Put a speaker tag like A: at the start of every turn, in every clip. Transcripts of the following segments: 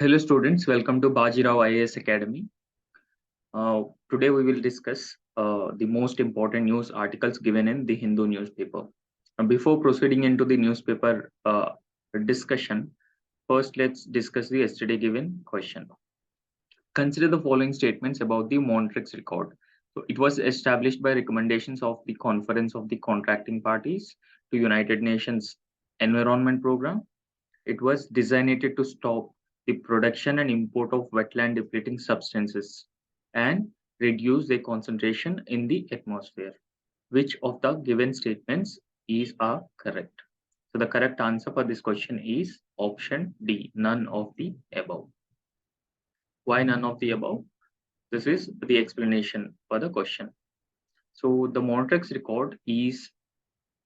A: Hello students, welcome to Bajirao IAS Academy. Today we will discuss the most important news articles given in the Hindu newspaper. Before proceeding into the newspaper discussion, first let's discuss the yesterday given question. Consider the following statements about the Montreux Record. So it was established by recommendations of the Conference of the Contracting Parties to United Nations Environment Program. It was designated to stop the production and import of wetland depleting substances and reduce their concentration in the atmosphere. Which of the given statements is correct? So the correct answer for this question is option D, none of the above. Why none of the above? This is the explanation for the question. So the Montreux Record is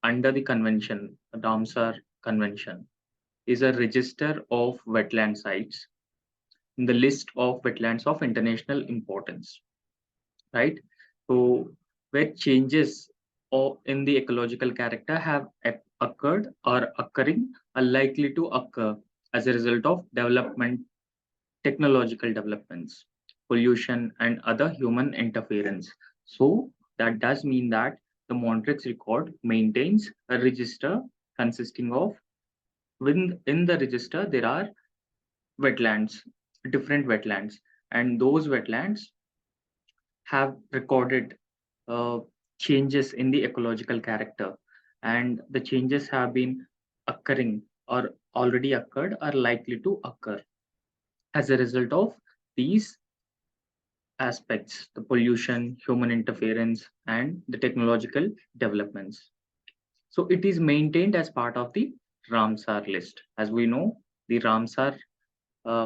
A: under the convention, the Ramsar Convention, is a register of wetland sites in the list of wetlands of international importance, right? So where changes or in the ecological character have occurred or occurring are likely to occur as a result of development, technological developments, pollution, and other human interference. So that does mean that the Montreux Record maintains a register consisting of in the register there are wetlands, different wetlands, and those wetlands have recorded uh, changes in the ecological character, and the changes have been occurring or already occurred are likely to occur as a result of these aspects, the pollution, human interference, and the technological developments. So it is maintained as part of the Ramsar list. As we know, the Ramsar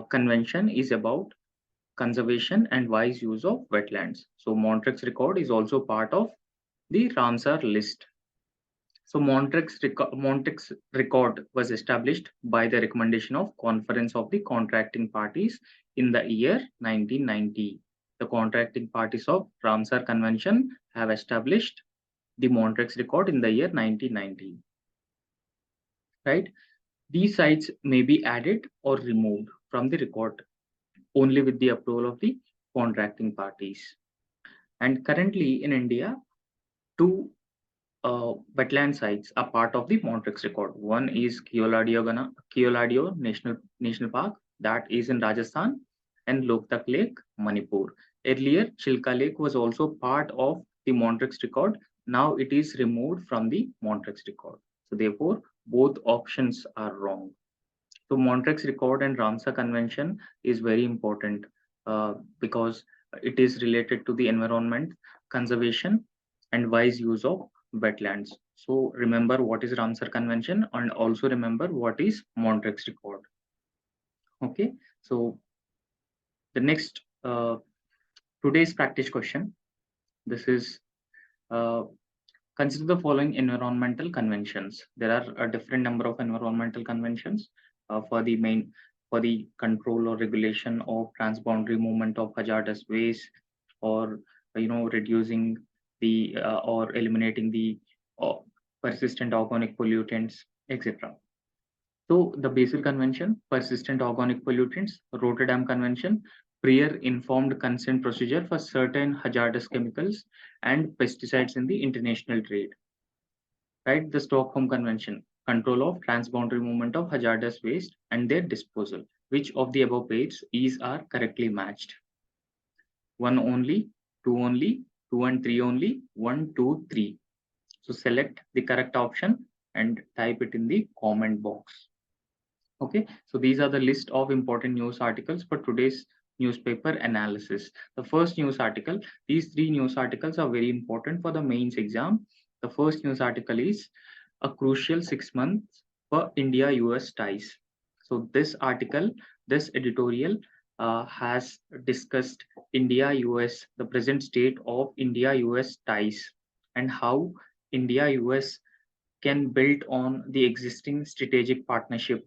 A: convention is about conservation and wise use of wetlands. So Montreux Record is also part of the Ramsar list. So Montreux Record was established by the recommendation of Conference of the Contracting Parties in the year 1990. The contracting parties of Ramsar Convention have established the Montreux Record in the year 1990. Right? These sites may be added or removed from the record only with the approval of the contracting parties. And currently in India, two wetland sites are part of the Montreux Record. One is Keoladio National Park, that is in Rajasthan, and Loktak Lake, Manipur. Earlier, Chilka Lake was also part of the Montreux Record. Now it is removed from the Montreux Record. So therefore, both options are wrong. So Montreux Record and Ramsar Convention is very important because it is related to the environment, conservation, and wise use of wetlands. So remember what is Ramsar Convention and also remember what is Montreux Record. Okay, so the next today's practice question. This is uh, consider the following environmental conventions. There are a different number of environmental conventions for the main for the control or regulation of transboundary movement of hazardous waste, or reducing the or eliminating the uh, persistent organic pollutants, etc. So the Basel Convention, persistent organic pollutants, Rotterdam Convention, prior informed consent procedure for certain hazardous chemicals and pesticides in the international trade. Right, the Stockholm Convention, control of transboundary movement of hazardous waste and their disposal. Which of the above pairs is are correctly matched? One only, two and three only, one, two, three. So select the correct option and type it in the comment box. Okay, so these are the list of important news articles for today's newspaper analysis. The first news article, these three news articles are very important for the mains exam. The first news article is a crucial 6 months for India US ties. So this article, this editorial has discussed India US, the present state of India US ties, and how India US can build on the existing strategic partnership,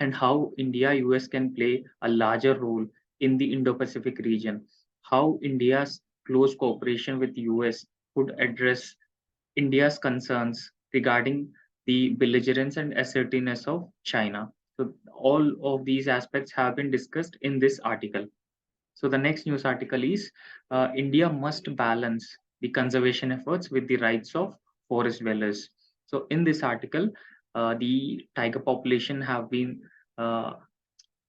A: and how India US can play a larger role in the Indo Pacific region, how India's close cooperation with US could address India's concerns regarding the belligerence and assertiveness of China, So all of these aspects have been discussed in this article. So the next news article is India must balance the conservation efforts with the rights of forest dwellers. So in this article, the tiger population have been uh,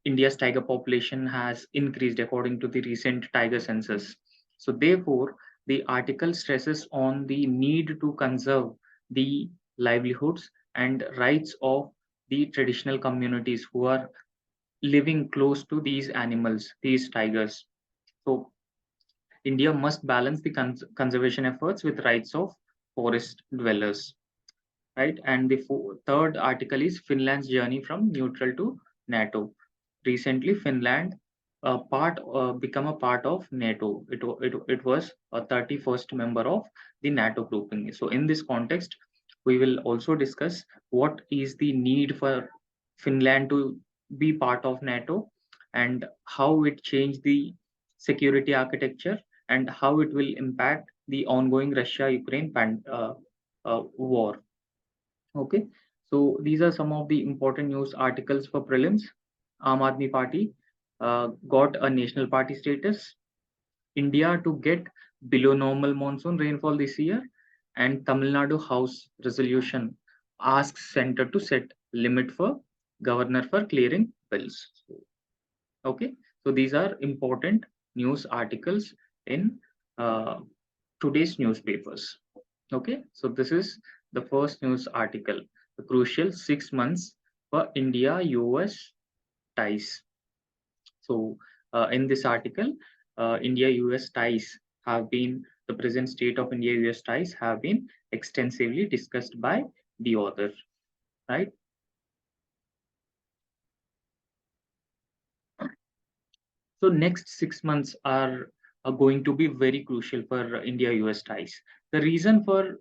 A: India's tiger population has increased according to the recent tiger census. So therefore, the article stresses on the need to conserve the livelihoods and rights of the traditional communities who are living close to these animals, these tigers. So India must balance the conservation efforts with rights of forest dwellers, right? And the third article is Finland's journey from neutral to NATO. Recently, Finland become a part of NATO. It was a 31st member of the NATO grouping. So in this context, we will also discuss what is the need for Finland to be part of NATO and how it changed the security architecture and how it will impact the ongoing Russia-Ukraine war. Okay, so these are some of the important news articles for prelims. Aam Aadmi Party got a national party status. India to get below normal monsoon rainfall this year, and Tamil Nadu House resolution asks center to set limit for governor for clearing bills. Okay, so these are important news articles in uh, today's newspapers. Okay, so this is the first news article, the crucial 6 months for India US ties. So, in this article, India US ties have been, the present state of India US ties have been extensively discussed by the author, right? So next 6 months are going to be very crucial for India-US ties. The reason for,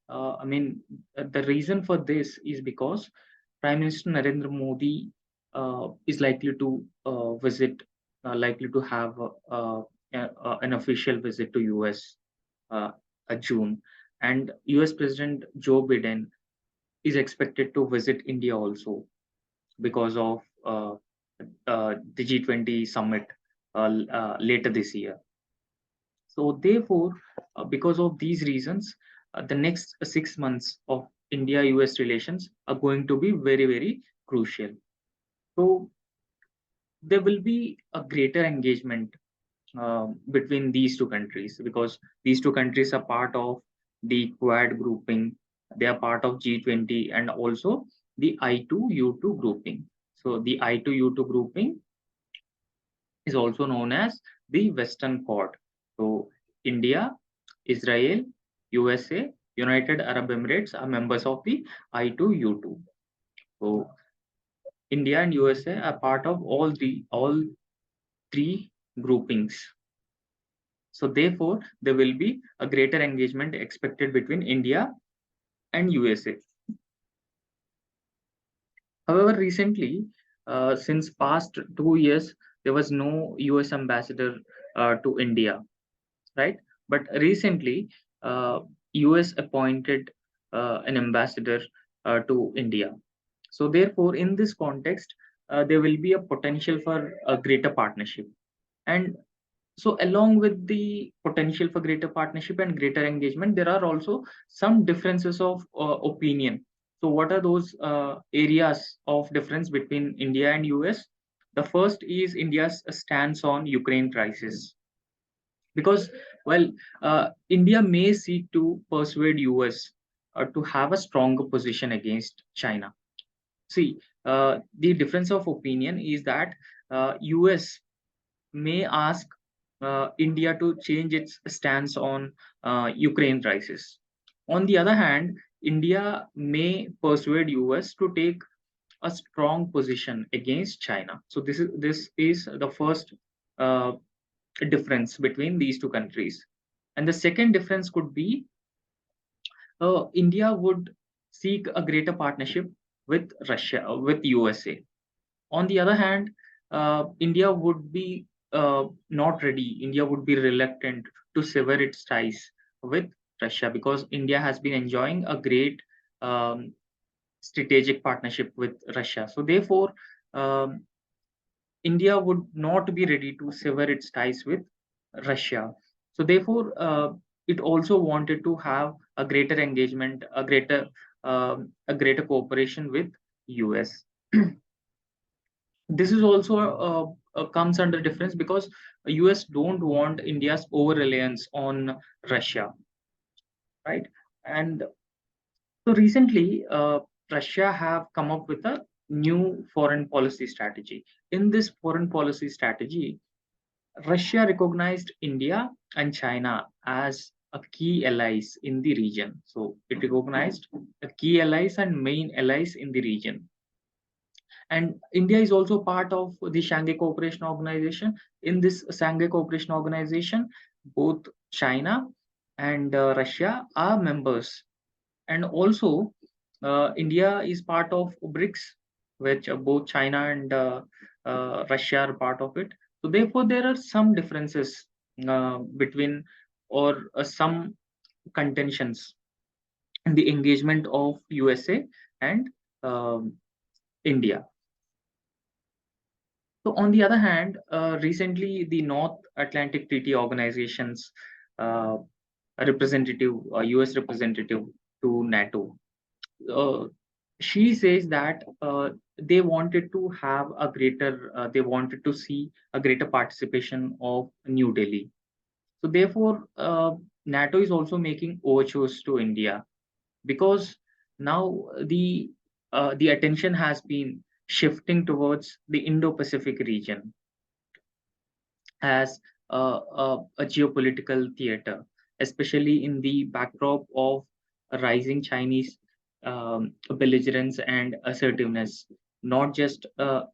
A: I mean, the reason for this is because Prime Minister Narendra Modi is likely to have an official visit to US uh, June, and US President Joe Biden is expected to visit India also because of the G20 summit later this year. So therefore, because of these reasons, the next 6 months of India-US relations are going to be very, very crucial. So there will be a greater engagement between these two countries because these two countries are part of the Quad grouping. They are part of G20 and also the I2U2 grouping. So the I2U2 grouping is also known as the Western Quad. So India, Israel, USA, United Arab Emirates are members of the I2U2. So India and USA are part of all three groupings. So therefore, there will be a greater engagement expected between India and USA. However, recently, since past 2 years, there was no US ambassador to India, right? But recently, US appointed an ambassador to India. So therefore, in this context, there will be a potential for a greater partnership. And so along with the potential for greater partnership and greater engagement, there are also some differences of opinion. So what are those areas of difference between India and US? The first is India's stance on Ukraine crisis. Because, well, India may seek to persuade US to have a stronger position against China. See, the difference of opinion is that US may ask India to change its stance on Ukraine crisis. On the other hand, India may persuade US to take a strong position against China. So this is the first uh, difference between these two countries. And the second difference could be India would seek a greater partnership with Russia, with USA. On the other hand, India would be not ready. India would be reluctant to sever its ties with Russia because India has been enjoying a great um, strategic partnership with Russia. So therefore, India would not be ready to sever its ties with Russia. So therefore, it also wanted to have a greater engagement, a greater cooperation with US. This is also comes under difference because US don't want India's over reliance on Russia, right? And so recently, Russia have come up with a new foreign policy strategy. In this foreign policy strategy, Russia recognized India and China as a key allies in the region. So it recognized the key allies and main allies in the region. And India is also part of the Shanghai Cooperation Organization. In this Shanghai Cooperation Organization, both China and Russia are members. And also, India is part of BRICS, which both China and Russia are part of it. So therefore, there are some differences between or some contentions in the engagement of USA and um, India. So on the other hand, recently the North Atlantic Treaty Organization's uh, US representative to NATO, uh, she says that they wanted to see a greater participation of New Delhi. So therefore, NATO is also making overtures to India because now the attention has been shifting towards the Indo-Pacific region as a geopolitical theater, especially in the backdrop of a rising Chinese belligerence and assertiveness, not just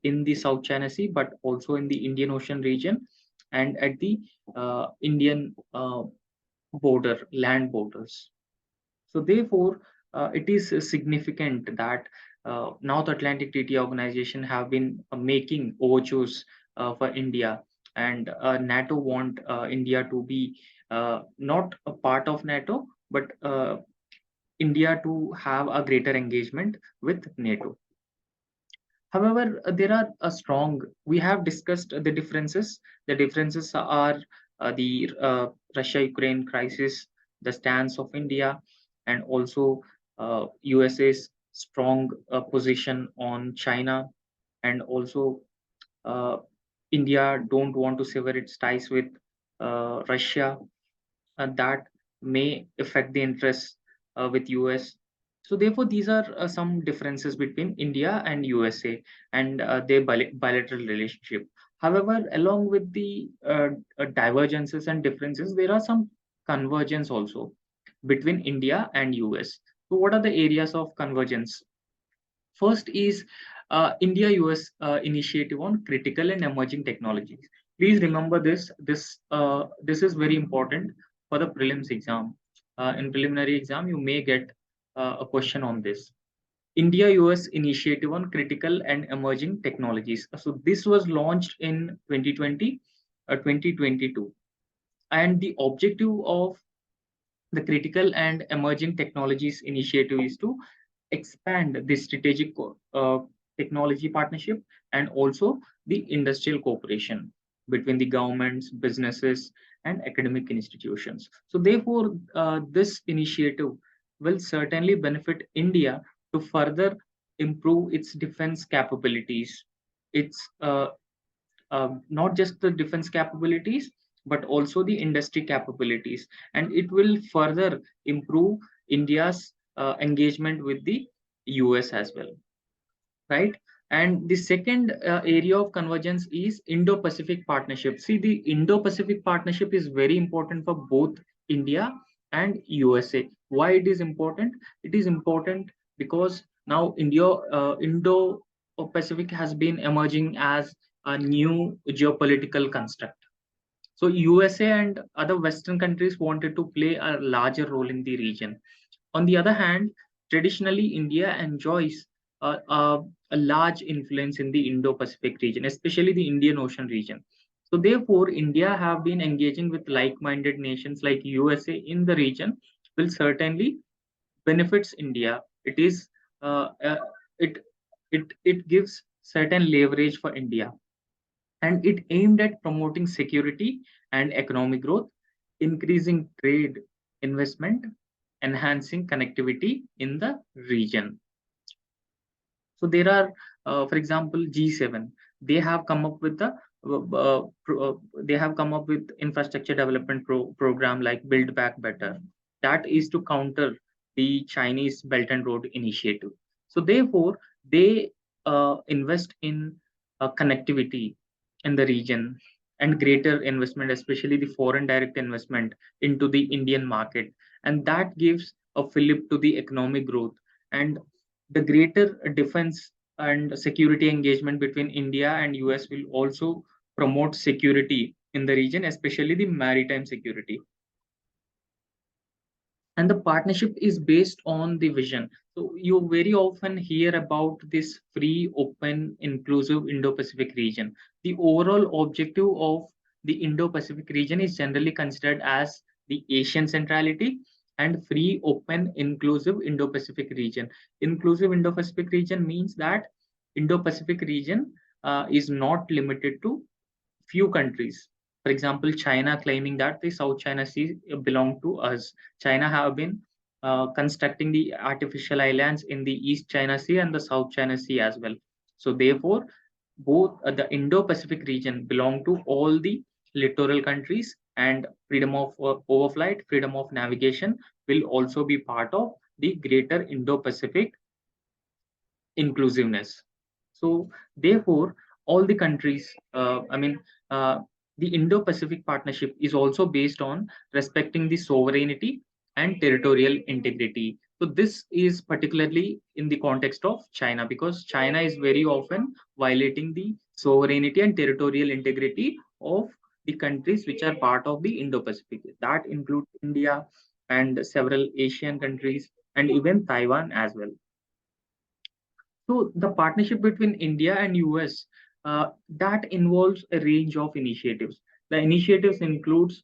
A: in the South China Sea, but also in the Indian Ocean region and at the Indian land borders. So therefore, it is significant that North Atlantic Treaty Organization have been making overtures for India, and NATO want India to be not a part of NATO, but India to have a greater engagement with NATO. However, there are a strong. We have discussed the differences. The differences are the Russia-Ukraine crisis, the stance of India, and also USA's strong position on China, and also uh, India don't want to sever its ties with Russia, and that may affect the interests with US. So therefore, these are some differences between India and USA and their bilateral relationship. However, along with the divergences and differences, there are some convergence also between India and US. So what are the areas of convergence? First is India-US initiative on critical and emerging technologies. Please remember this. This is very important for the prelims exam. In preliminary exam, you may get a question on this. India-US initiative on critical and emerging technologies. So this was launched in 2020, 2022, and the objective of the Critical and Emerging Technologies Initiative is to expand the strategic technology partnership and also the industrial cooperation between the governments, businesses, and academic institutions. So, therefore, this initiative will certainly benefit India to further improve its defense capabilities, its not just the defense capabilities, but also the industry capabilities. And it will further improve India's engagement with the US as well, right? And the second area of convergence is Indo-Pacific partnership. See, the Indo-Pacific partnership is very important for both India and USA. Why it is important? It is important because now Indo-Pacific has been emerging as a new geopolitical construct. So USA and other Western countries wanted to play a larger role in the region. On the other hand, traditionally India enjoys a large influence in the Indo-Pacific region, especially the Indian Ocean region. So therefore, India have been engaging with like-minded nations like USA in the region will certainly benefits India. It is it it gives certain leverage for India, and it aimed at promoting security and economic growth, increasing trade investment, enhancing connectivity in the region. So there are, for example, G7. They have come up with they have come up with infrastructure development program like Build Back Better. That is to counter the Chinese Belt and Road Initiative. So therefore, they invest in connectivity in the region and greater investment, especially the foreign direct investment into the Indian market, and that gives a fillip to the economic growth. And the greater defense and security engagement between India and US will also promote security in the region, especially the maritime security. And the partnership is based on the vision. So you very often hear about this free, open, inclusive Indo-Pacific region. The overall objective of the Indo-Pacific region is generally considered as the Asian centrality and free, open, inclusive Indo-Pacific region. Inclusive Indo-Pacific region means that Indo-Pacific region is not limited to few countries. For example, China claiming that the South China Sea belong to us. China have been constructing the artificial islands in the East China Sea and the South China Sea as well. So therefore, both the Indo-Pacific region belong to all the littoral countries, and freedom of overflight, freedom of navigation will also be part of the greater Indo-Pacific inclusiveness. So therefore, all the countries, the Indo-Pacific Partnership is also based on respecting the sovereignty and territorial integrity. So this is particularly in the context of China, because China is very often violating the sovereignty and territorial integrity of the countries which are part of the Indo-Pacific. That includes India and several Asian countries and even Taiwan as well. So the partnership between India and US that involves a range of initiatives. The initiatives includes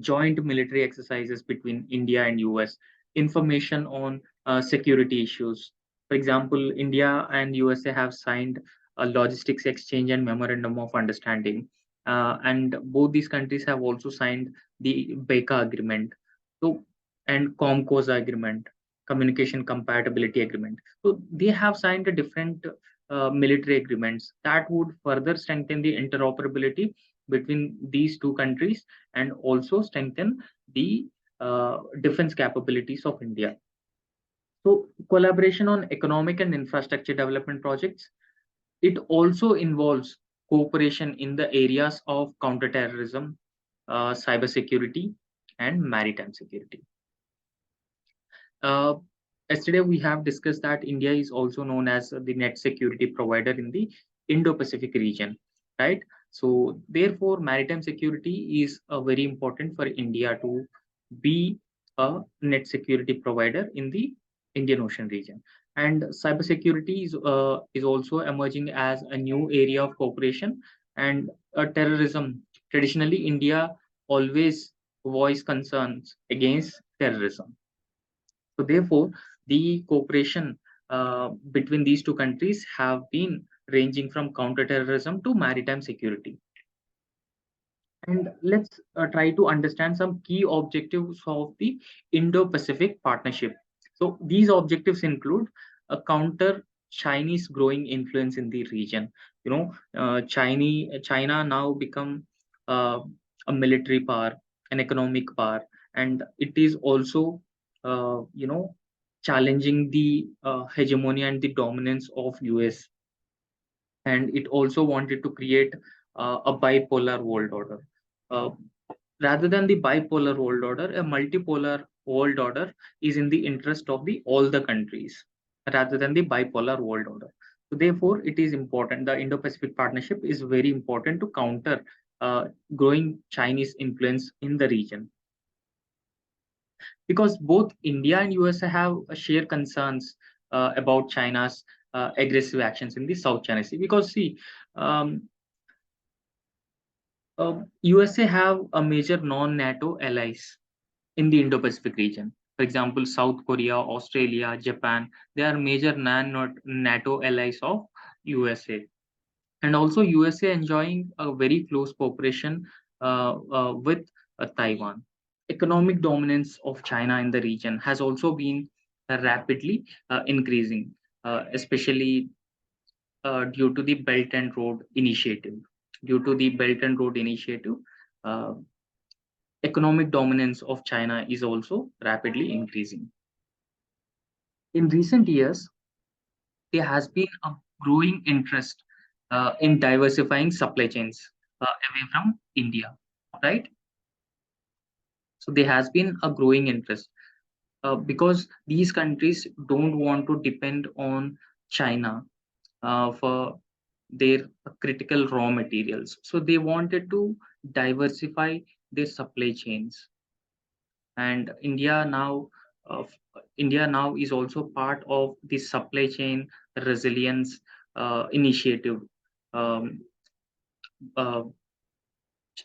A: joint military exercises between India and US, information on security issues. For example, India and USA have signed a logistics exchange and memorandum of understanding, and both these countries have also signed the BECA agreement. So and COMCOSA agreement, communication compatibility agreement. So they have signed a different military agreements that would further strengthen the interoperability between these two countries and also strengthen the defense capabilities of India. So collaboration on economic and infrastructure development projects. It also involves cooperation in the areas of counterterrorism, cybersecurity, and maritime security. Uh, Yesterday, we have discussed that India is also known as the net security provider in the Indo-Pacific region, right? So, therefore, maritime security is very important for India to be a net security provider in the Indian Ocean region. And cybersecurity is also emerging as a new area of cooperation. And terrorism. Traditionally, India always voiced concerns against terrorism. So therefore, the cooperation between these two countries have been ranging from counterterrorism to maritime security. And let's try to understand some key objectives of the Indo-Pacific Partnership. So these objectives include a counter Chinese growing influence in the region. China now become uh, a military power, an economic power, and it is also, challenging the hegemony and the dominance of US. And it also wanted to create a bipolar world order. Uh, Rather than the bipolar world order, a multipolar world order is in the interest of the all the countries rather than the bipolar world order. So therefore, it is important. The Indo-Pacific Partnership is very important to counter growing Chinese influence in the region, because both India and USA have shared concerns about China's aggressive actions in the South China Sea. Because see, um, USA have a major non-NATO allies in the Indo-Pacific region. For example, South Korea, Australia, Japan, they are major NATO allies of USA. And also USA enjoying a very close cooperation with Taiwan. Economic dominance of China in the region has also been rapidly increasing, especially due to the Belt and Road Initiative. Due to the Belt and Road Initiative, uh, economic dominance of China is also rapidly increasing. In recent years, there has been a growing interest in diversifying supply chains away from India, right? So there has been a growing interest because these countries don't want to depend on China for their critical raw materials. So they wanted to diversify their supply chains, and uh, India now is also part of the supply chain resilience initiative. Um, uh,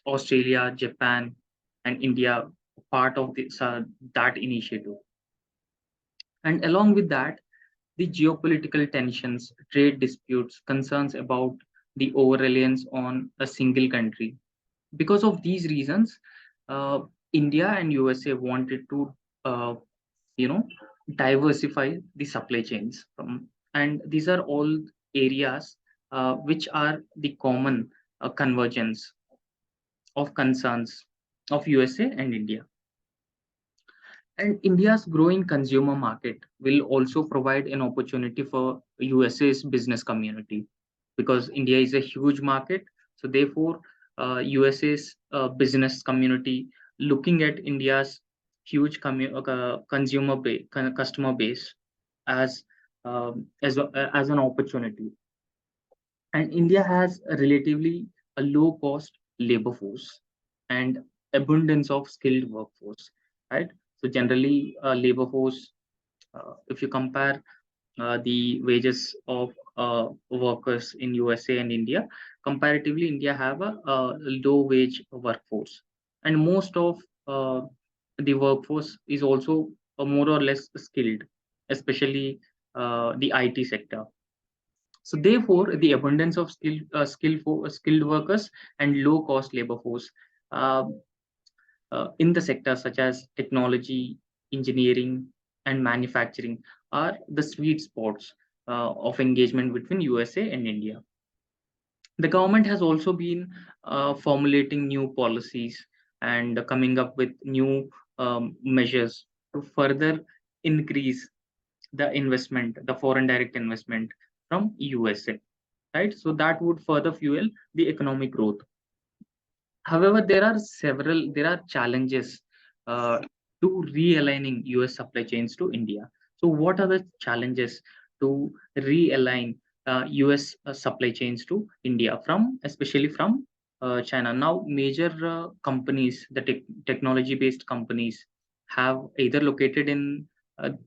A: Australia, Japan, and India part of that initiative. And along with that, the geopolitical tensions, trade disputes, concerns about the over reliance on a single country. Because of these reasons, uh, India and USA wanted to, uh, you know, diversify the supply chains and these are all areas which are the common convergence of concerns of USA and India. And India's growing consumer market will also provide an opportunity for USA's business community because India is a huge market. So therefore, USA's business community looking at India's huge customer base as as an opportunity. And India has a relatively a low cost labor force and abundance of skilled workforce, right? So generally, labor force, if you compare the wages of workers in USA and India, comparatively, India have a low wage workforce, and most of the workforce is also more or less skilled, especially the IT sector. So therefore, the abundance of skilled workers and low cost labor force uh, in the sectors such as technology, engineering, and manufacturing are the sweet spots of engagement between USA and India. The government has also been formulating new policies and coming up with new measures to further increase the investment, the foreign direct investment from USA, right? So that would further fuel the economic growth. However, there are challenges uh, to realigning US supply chains to India. So what are the challenges to realign US supply chains to India from, especially from China? Now, major companies, the technology based companies, have either located in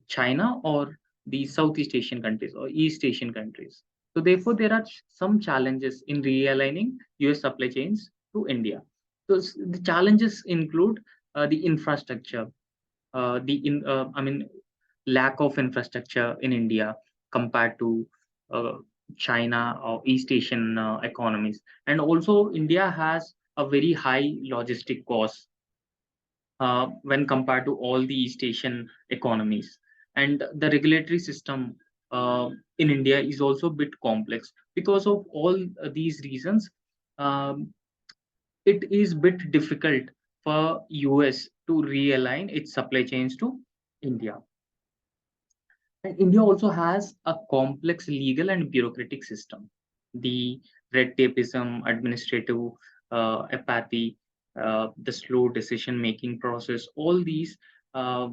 A: China or the Southeast Asian countries or East Asian countries. So therefore, there are some challenges in realigning US supply chains to India. So the challenges include the infrastructure, I mean, lack of infrastructure in India compared to uh, China or East Asian economies, and also India has a very high logistic cost when compared to all the East Asian economies, and the regulatory system in India is also a bit complex because of all these reasons. Um, it is bit difficult for US to realign its supply chains to India. And India also has a complex legal and bureaucratic system. The red tapeism, administrative apathy, the slow decision making process, all these uh,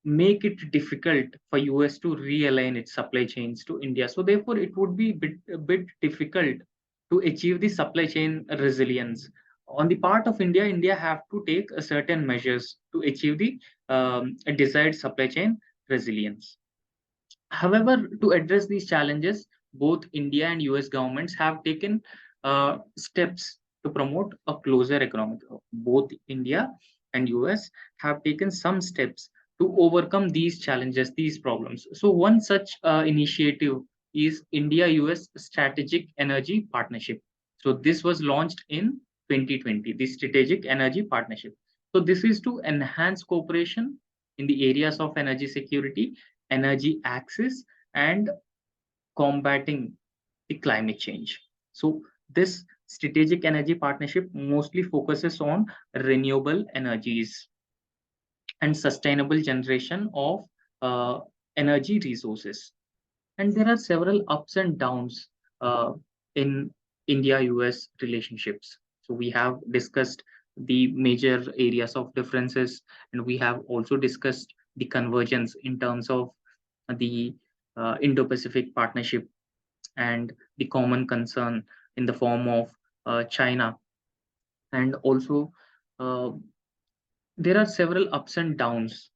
A: make it difficult for US to realign its supply chains to India. So therefore, it would be a bit difficult to achieve the supply chain resilience. On the part of India, India have to take a certain measures to achieve the a desired supply chain resilience. However, to address these challenges, both India and US governments have taken steps to promote a closer economic growth. Both India and US have taken some steps to overcome these challenges, these problems. So one such initiative is India-US Strategic Energy Partnership. So this was launched in 2020, the Strategic Energy Partnership. So this is to enhance cooperation in the areas of energy security, energy access, and combating the climate change. So this strategic energy partnership mostly focuses on renewable energies and sustainable generation of uh, energy resources. And there are several ups and downs in India-US relationships. So we have discussed the major areas of differences, and we have also discussed the convergence in terms of the Indo-Pacific partnership and the common concern in the form of China. And also, uh, there are several ups and downs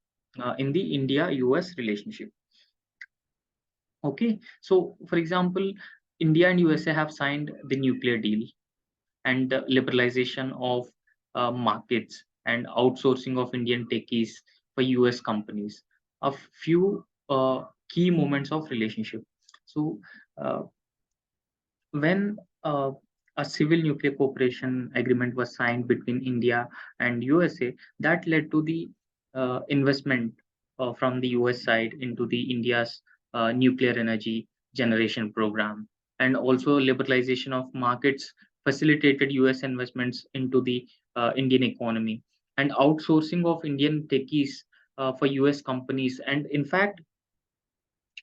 A: in the India-US relationship. Okay, so for example, India and USA have signed the nuclear deal and the liberalization of markets and outsourcing of Indian techies for US companies. A few key moments of relationship. So uh, when a civil nuclear cooperation agreement was signed between India and USA, that led to the investment from the US side into the India's nuclear energy generation program, and also liberalization of markets facilitated US investments into the Indian economy, and outsourcing of Indian techies for US companies. And in fact,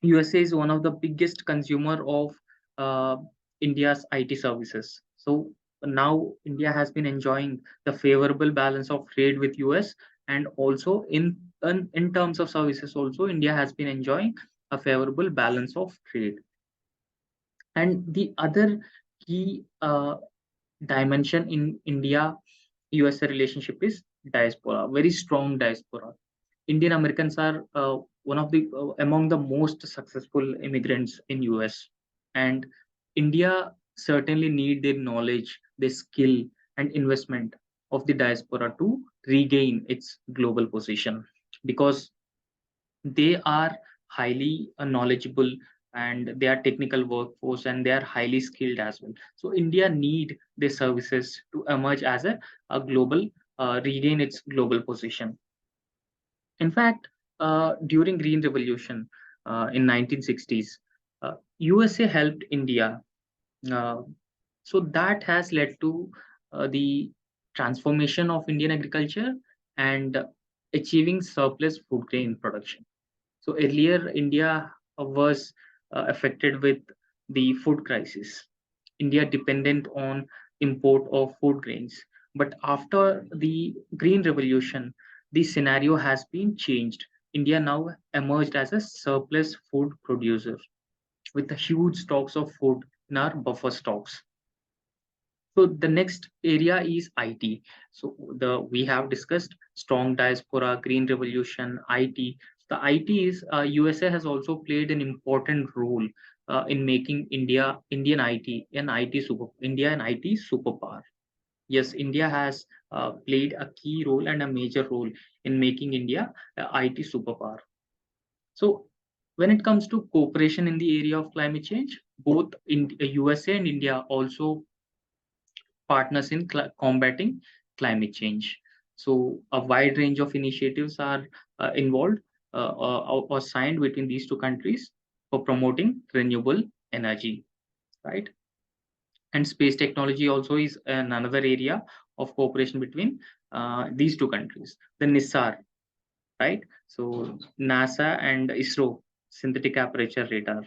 A: USA is one of the biggest consumer of uh, India's IT services. So now India has been enjoying the favorable balance of trade with US, and also in terms of services also India has been enjoying a favorable balance of trade. And the other key dimension in India USA relationship is diaspora, very strong diaspora. Indian Americans are one of the among the most successful immigrants in US, and India certainly need their knowledge, their skill, and investment of the diaspora to regain its global position, because they are highly knowledgeable, and they are technical workforce, and they are highly skilled as well. So India need their services to emerge as a global regain its global position. In fact, during Green Revolution in 1960s, USA helped India. Uh, so that has led to the transformation of Indian agriculture and achieving surplus food grain production. So earlier, India was affected with the food crisis. India dependent on import of food grains. But after the Green Revolution, the scenario has been changed. India now emerged as a surplus food producer with the huge stocks of food in our buffer stocks. So the next area is IT. So the we have discussed strong diaspora, green revolution, IT. The IT is USA has also played an important role in making Indian IT an IT superpower. Yes, India has played a key role and a major role in making India a IT superpower. So when it comes to cooperation in the area of climate change, both in USA and India also partners in combating climate change. So a wide range of initiatives are involved or signed between these two countries for promoting renewable energy, right? And space technology also is another area of cooperation between these two countries. The NISAR, right? So NASA and ISRO, synthetic aperture radar.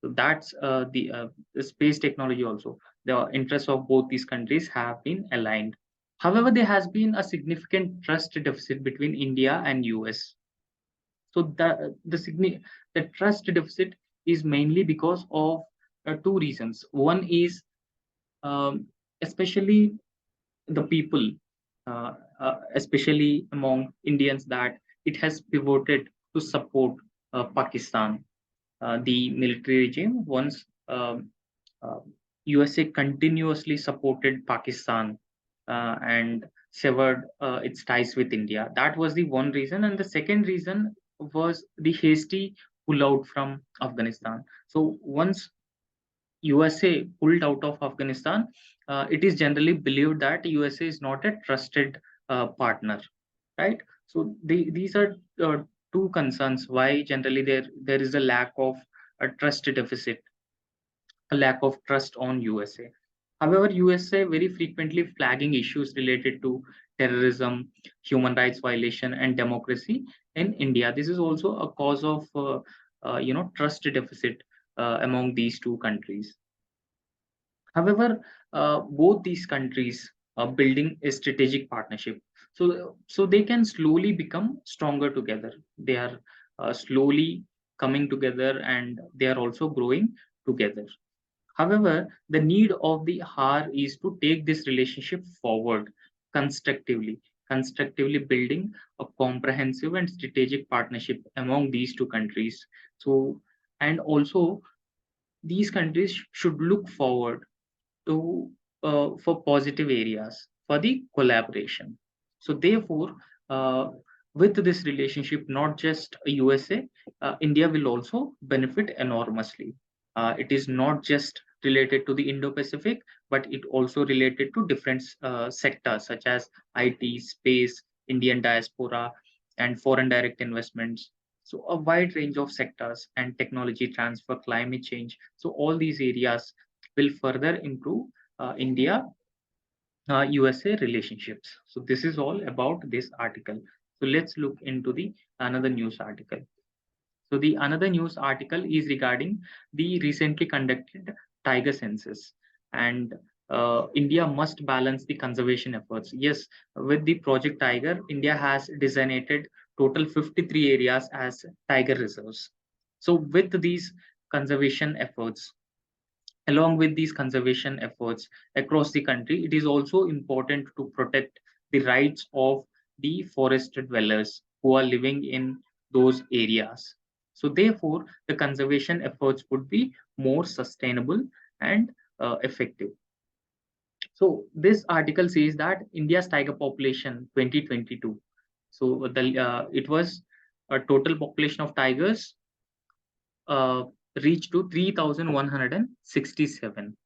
A: So that's the space technology also. The interests of both these countries have been aligned. However, there has been a significant trust deficit between India and US. So the trust deficit is mainly because of two reasons. One is um, especially the people, especially among Indians, that it has pivoted to support Pakistan, the military regime. Once USA continuously supported Pakistan and severed its ties with India. That was the one reason, and the second reason was the hasty pullout from Afghanistan. So once USA pulled out of Afghanistan, it is generally believed that USA is not a trusted partner, right? So these are two concerns why generally there is a lack of a trust deficit, a lack of trust on USA. However, USA very frequently flagging issues related to terrorism, human rights violation, and democracy in India. This is also a cause of trust deficit among these two countries. However, both these countries are building a strategic partnership, so they can slowly become stronger together. They are slowly coming together, and they are also growing together. However, the need of the hour is to take this relationship forward constructively, constructively building a comprehensive and strategic partnership among these two countries. So, and also these countries should look forward to for positive areas for the collaboration. So therefore, uh, with this relationship, not just USA, India will also benefit enormously. It is not just related to the Indo-Pacific, but it also related to different sectors such as IT, space, Indian diaspora, and foreign direct investments. So a wide range of sectors and technology transfer, climate change. So all these areas will further improve India USA relationships. So this is all about this article. So let's look into the another news article. So the another news article is regarding the recently conducted tiger census, and India must balance the conservation efforts. Yes, with the Project Tiger, India has designated total 53 areas as tiger reserves. So with these conservation efforts, along with these conservation efforts across the country, it is also important to protect the rights of the forest dwellers who are living in those areas. So, therefore, the conservation efforts would be more sustainable and effective. So, this article says that India's tiger population 2022. So, it was a total population of tigers uh, reached to 3,167.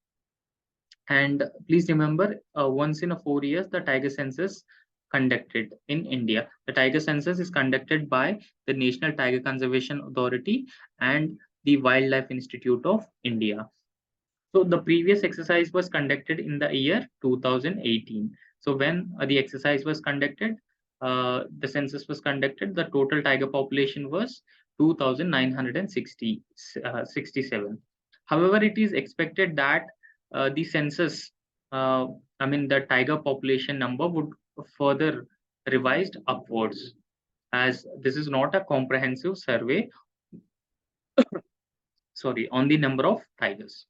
A: And please remember, once in a 4 years, the tiger census conducted in India. The tiger census is conducted by the National Tiger Conservation Authority and the Wildlife Institute of India. So the previous exercise was conducted in the year 2018. So when the exercise was conducted, the census was conducted, the total tiger population was 2,960, 67. However, it is expected that the census, the tiger population number would further revised upwards, as this is not a comprehensive survey, sorry, on the number of tigers.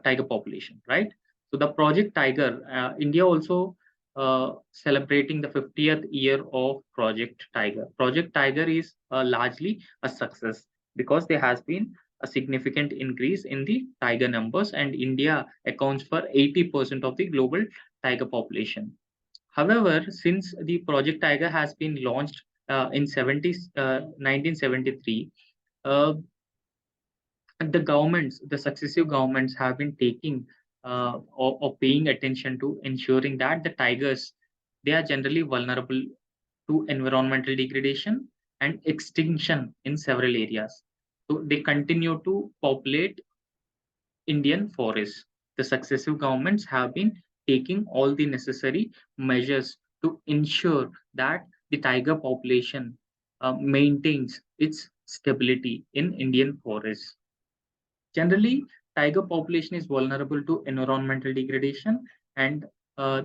A: Tiger population, right? So the Project Tiger, India also celebrating the 50th year of Project Tiger. Project Tiger is largely a success because there has been a significant increase in the tiger numbers, and India accounts for 80% of the global tiger population. However, since the Project Tiger has been launched in 1973, uh, the governments, the successive governments have been taking or paying attention to ensuring that the tigers, they are generally vulnerable to environmental degradation and extinction in several areas. So they continue to populate Indian forests. The successive governments have been taking all the necessary measures to ensure that the tiger population maintains its stability in Indian forests. Generally, tiger population is vulnerable to environmental degradation, and uh,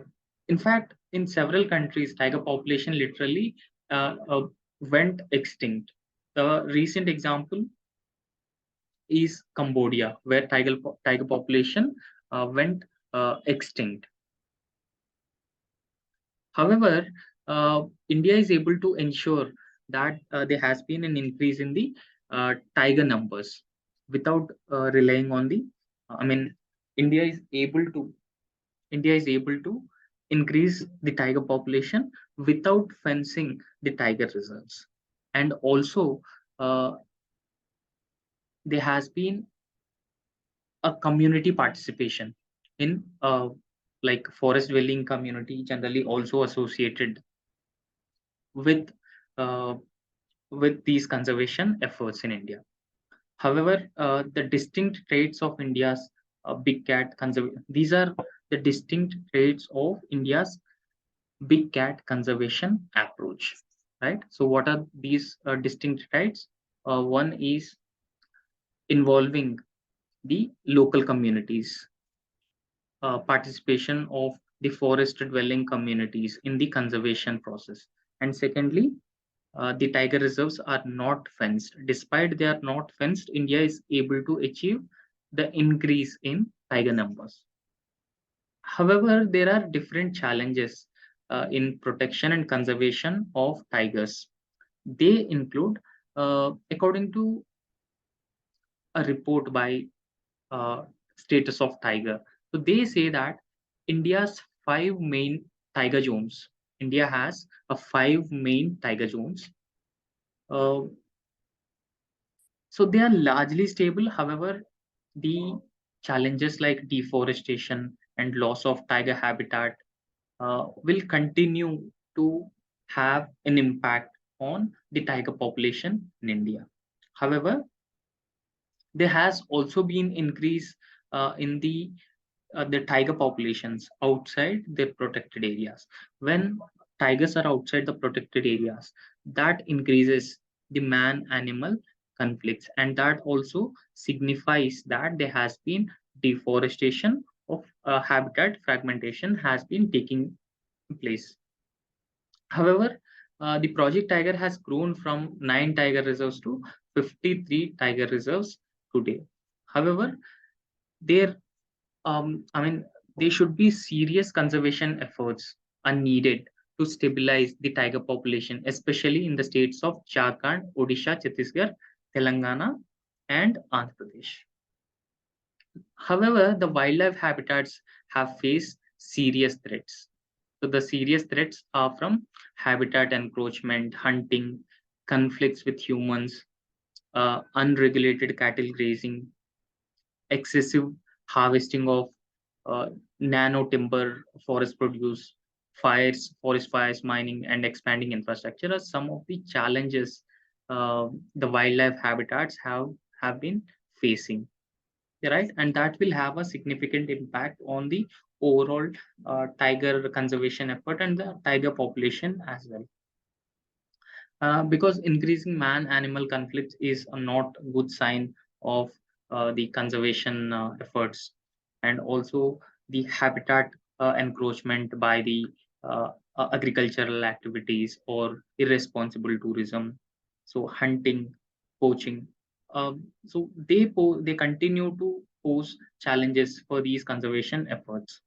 A: in fact, in several countries, tiger population literally went extinct. The recent example is Cambodia, where tiger population went extinct. However, India is able to ensure that there has been an increase in the tiger numbers without relying on the. I mean, India is able to. India is able to increase the tiger population without fencing the tiger reserves. And also, uh, there has been a community participation in like forest dwelling community, generally also associated with uh, these conservation efforts in India. However, the distinct traits of India's big cat conservation, these are the distinct traits of India's big cat conservation approach, right? So, what are these distinct traits? One is involving the local communities, participation of the forest dwelling communities in the conservation process. And secondly, the tiger reserves are not fenced. Despite they are not fenced, India is able to achieve the increase in tiger numbers. However, there are different challenges in protection and conservation of tigers. They include, according to a report by uh, Status of Tiger, so they say that India's five main tiger zones. India has a five main tiger zones. Uh, so they are largely stable. However, the challenges like deforestation and loss of tiger habitat will continue to have an impact on the tiger population in India. However, there has also been increase in the tiger populations outside their protected areas. When tigers are outside the protected areas, that increases the man animal conflicts, and that also signifies that there has been deforestation of habitat fragmentation has been taking place. However, the Project Tiger has grown from 9 tiger reserves to 53 tiger reserves today. However, there I mean, there should be serious conservation efforts are needed to stabilize the tiger population, especially in the states of Jharkhand, Odisha, Chhattisgarh, Telangana, and Andhra Pradesh. However, the wildlife habitats have faced serious threats. So the serious threats are from habitat encroachment, hunting, conflicts with humans, unregulated cattle grazing, excessive harvesting of uh, nano timber, forest produce, fires, forest fires, mining, and expanding infrastructure are some of the challenges the wildlife habitats have been facing, right? And that will have a significant impact on the overall tiger conservation effort and the tiger population as well. Because increasing man-animal conflict is a not good sign of the conservation efforts, and also the habitat encroachment by the agricultural activities or irresponsible tourism, so hunting, poaching. So they continue to pose challenges for these conservation efforts,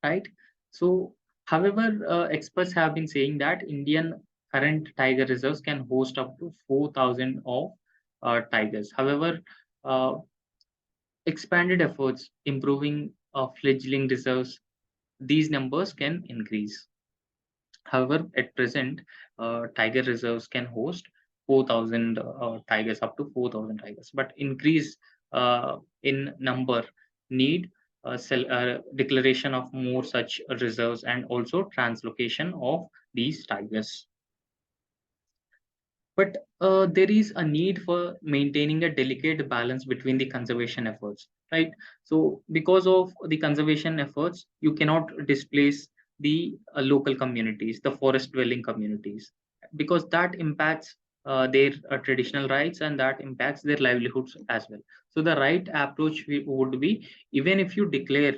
A: right? So, however, experts have been saying that Indian current tiger reserves can host up to 4,000 of tigers. However, uh, expanded efforts improving fledgling reserves, these numbers can increase. However, at present, tiger reserves can host 4,000 tigers, up to 4,000 tigers, but increase in number need declaration of more such reserves and also translocation of these tigers. But there is a need for maintaining a delicate balance between the conservation efforts, right? So because of the conservation efforts, you cannot displace the local communities, the forest dwelling communities, because that impacts their traditional rights and that impacts their livelihoods as well. So the right approach would be, even if you declare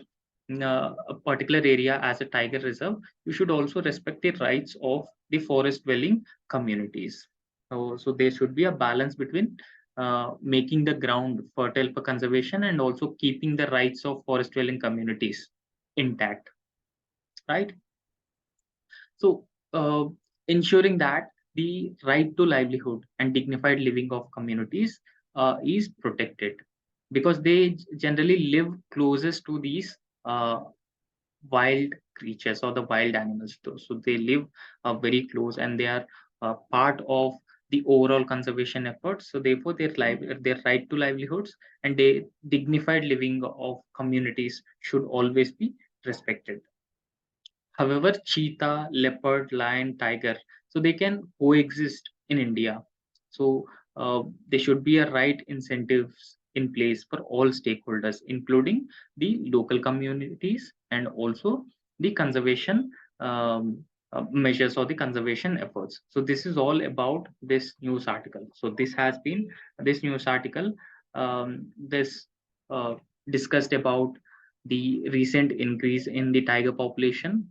A: a particular area as a tiger reserve, you should also respect the rights of the forest dwelling communities. So there should be a balance between making the ground fertile for conservation and also keeping the rights of forest dwelling communities intact, right? So ensuring that the right to livelihood and dignified living of communities is protected, because they generally live closest to these uh, wild creatures or the wild animals. So they live very close, and they are part of the overall conservation efforts. So therefore, their right to livelihoods and the dignified living of communities should always be respected. However, cheetah, leopard, lion, tiger, so they can coexist in India. So there should be a right incentives in place for all stakeholders, including the local communities and also the conservation measures or the conservation efforts. So this is all about this news article. So this news article. This uh, discussed about the recent increase in the tiger population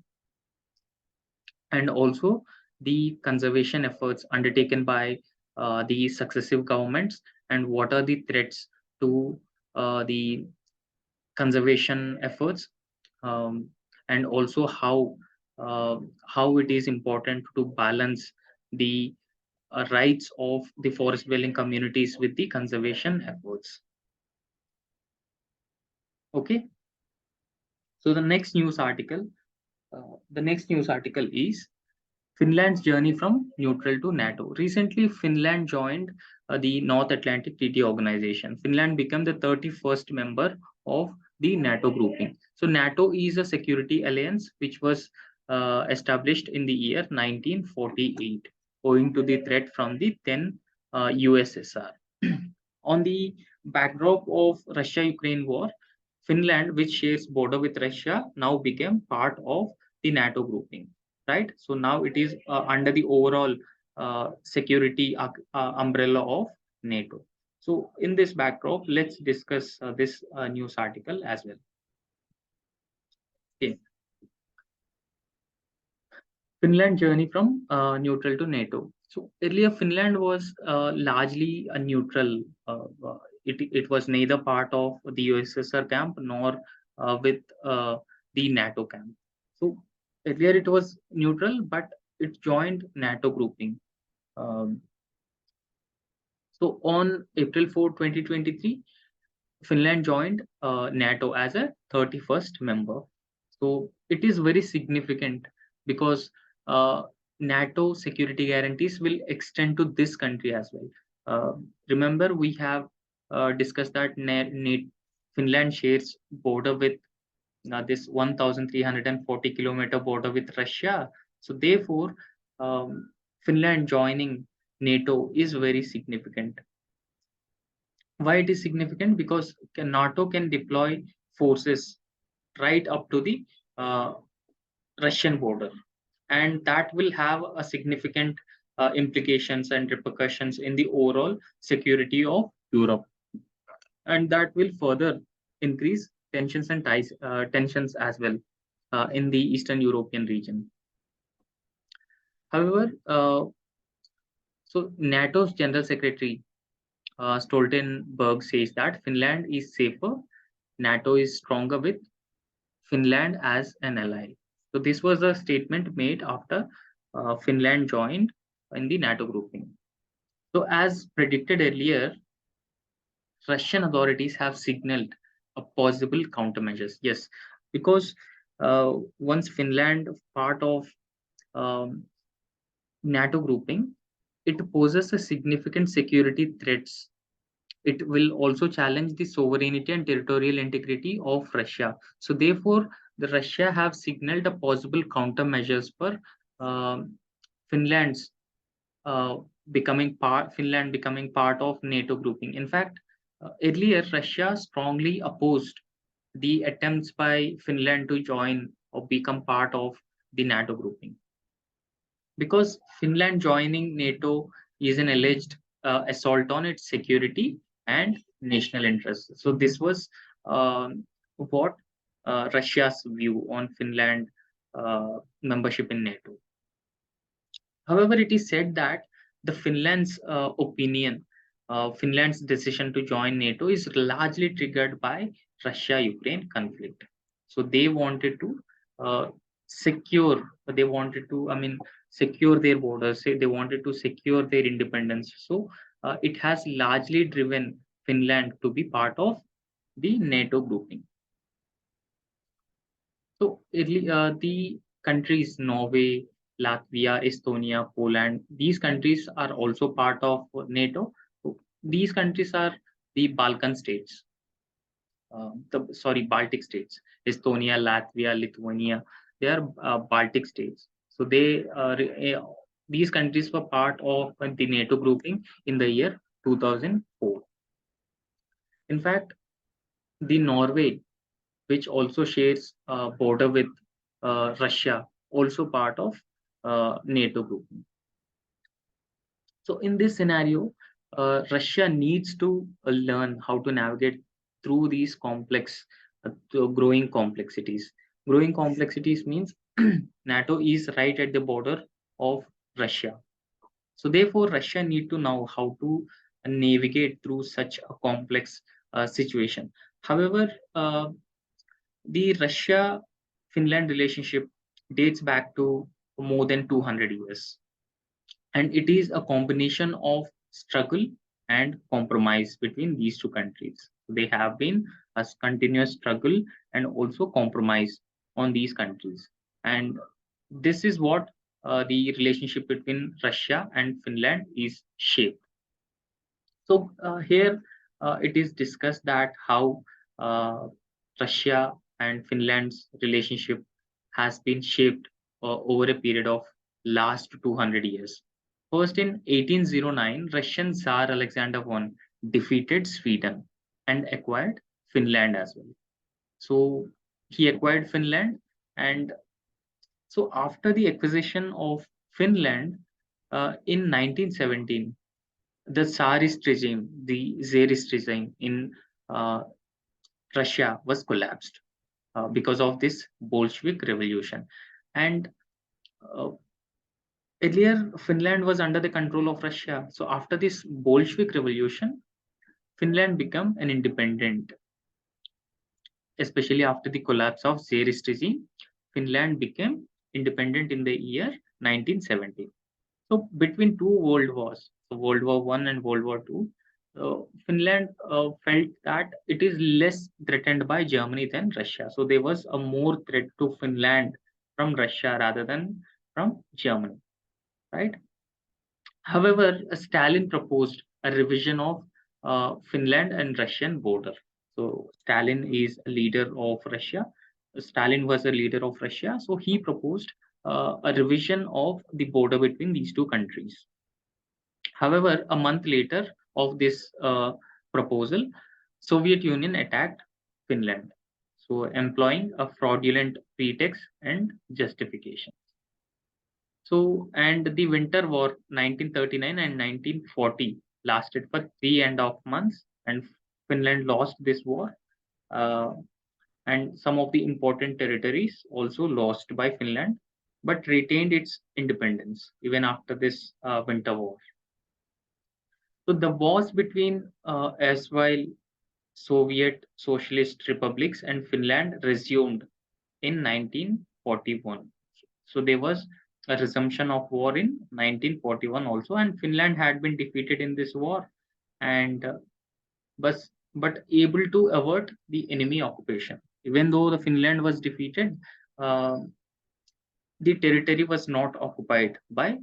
A: and also the conservation efforts undertaken by the successive governments, and what are the threats to the conservation efforts, um, and also how it is important to balance the rights of the forest dwelling communities with the conservation efforts. Okay, so the next news article is Finland's journey from neutral to NATO. Recently, Finland joined the North Atlantic Treaty Organization. Finland became the 31st member of the NATO grouping. So, NATO is a security alliance which was established in the year 1948, owing to the threat from the then USSR. On the backdrop of Russia-Ukraine war, Finland, which shares border with Russia, now became part of the NATO grouping, right? So now it is under the overall security umbrella of NATO. So in this backdrop, let's discuss this news article as well. Okay. Finland journey from neutral to NATO. So earlier, Finland was largely a neutral. It was neither part of the USSR camp nor with the NATO camp. So earlier it was neutral, but it joined NATO grouping. Um, so on April 4, 2023, Finland joined NATO as a 31st member. So it is very significant because NATO security guarantees will extend to this country as well. Remember, we have discussed that Finland shares border with this 1,340-kilometer border with Russia. So therefore, Finland joining NATO is very significant. Why it is significant? Because NATO can deploy forces right up to the uh, Russian border, and that will have a significant implications and repercussions in the overall security of Europe, and that will further increase tensions as well in the Eastern European region. However, so NATO's General Secretary Stoltenberg says that Finland is safer, NATO is stronger with Finland as an ally. So this was a statement made after Finland joined in the NATO grouping. So as predicted earlier, Russian authorities have signaled a possible countermeasures. Yes, because once Finland part of um, NATO grouping, it poses a significant security threats. It will also challenge the sovereignty and territorial integrity of Russia. So therefore, the Russia have signaled a possible countermeasures for um, Finland's Finland becoming part of NATO grouping. In fact, earlier Russia strongly opposed the attempts by Finland to join or become part of the NATO grouping, because Finland joining NATO is an alleged assault on its security and national interests. So this was what Russia's view on Finland membership in NATO. However, it is said that Finland's decision to join NATO is largely triggered by Russia-Ukraine conflict. So they wanted to uh, secure their borders. They wanted to secure their independence. So it has largely driven Finland to be part of the NATO grouping. So the countries Norway, Latvia, Estonia, Poland, these countries are also part of NATO. So these countries are the Balkan states, Baltic states, Estonia, Latvia, Lithuania. They are Baltic states. So these countries were part of the NATO grouping in the year 2004. In fact, the Norway, which also shares a border with Russia, also part of NATO group. So in this scenario, Russia needs to learn how to navigate through these growing complexities. Growing complexities means NATO is right at the border of Russia. So therefore, Russia need to know how to navigate through such a complex situation. However, the Russia Finland relationship dates back to more than 200 years, and it is a combination of struggle and compromise between these two countries. They have been a continuous struggle and also compromise on these countries. And this is what the relationship between Russia and Finland is shaped. So here it is discussed that how uh, Russia and Finland's relationship has been shaped over a period of last 200 years. First, in 1809, Russian Tsar Alexander I defeated Sweden and acquired Finland as well. So he acquired Finland, and so after the acquisition of Finland in 1917, the Tsarist regime, the Tsarist regime in uh, Russia was collapsed because of this Bolshevik revolution. And uh, earlier, Finland was under the control of Russia. So after this Bolshevik revolution, Finland became an independent. Especially after the collapse of Tsarist regime, Finland became independent in the year 1970. So between two world wars, so World War One and World War Two, Finland felt that it is less threatened by Germany than Russia. So there was a more threat to Finland from Russia rather than from Germany, right? However, Stalin proposed a revision of Finland and Russian border. So Stalin is a leader of Russia. Stalin was a leader of Russia, so he proposed a revision of the border between these two countries. However, a month later of this proposal, Soviet Union attacked Finland, so employing a fraudulent pretext and justification. So, and the Winter War 1939 and 1940 lasted for 3.5 months, and Finland lost this war. Uh, and some of the important territories also lost by Finland, but retained its independence even after this Winter War. So the wars between erstwhile Soviet Socialist republics and Finland resumed in 1941. So there was a resumption of war in 1941 also, and Finland had been defeated in this war, and but but able to avert the enemy occupation. Even though the Finland was defeated, uh, the territory was not occupied by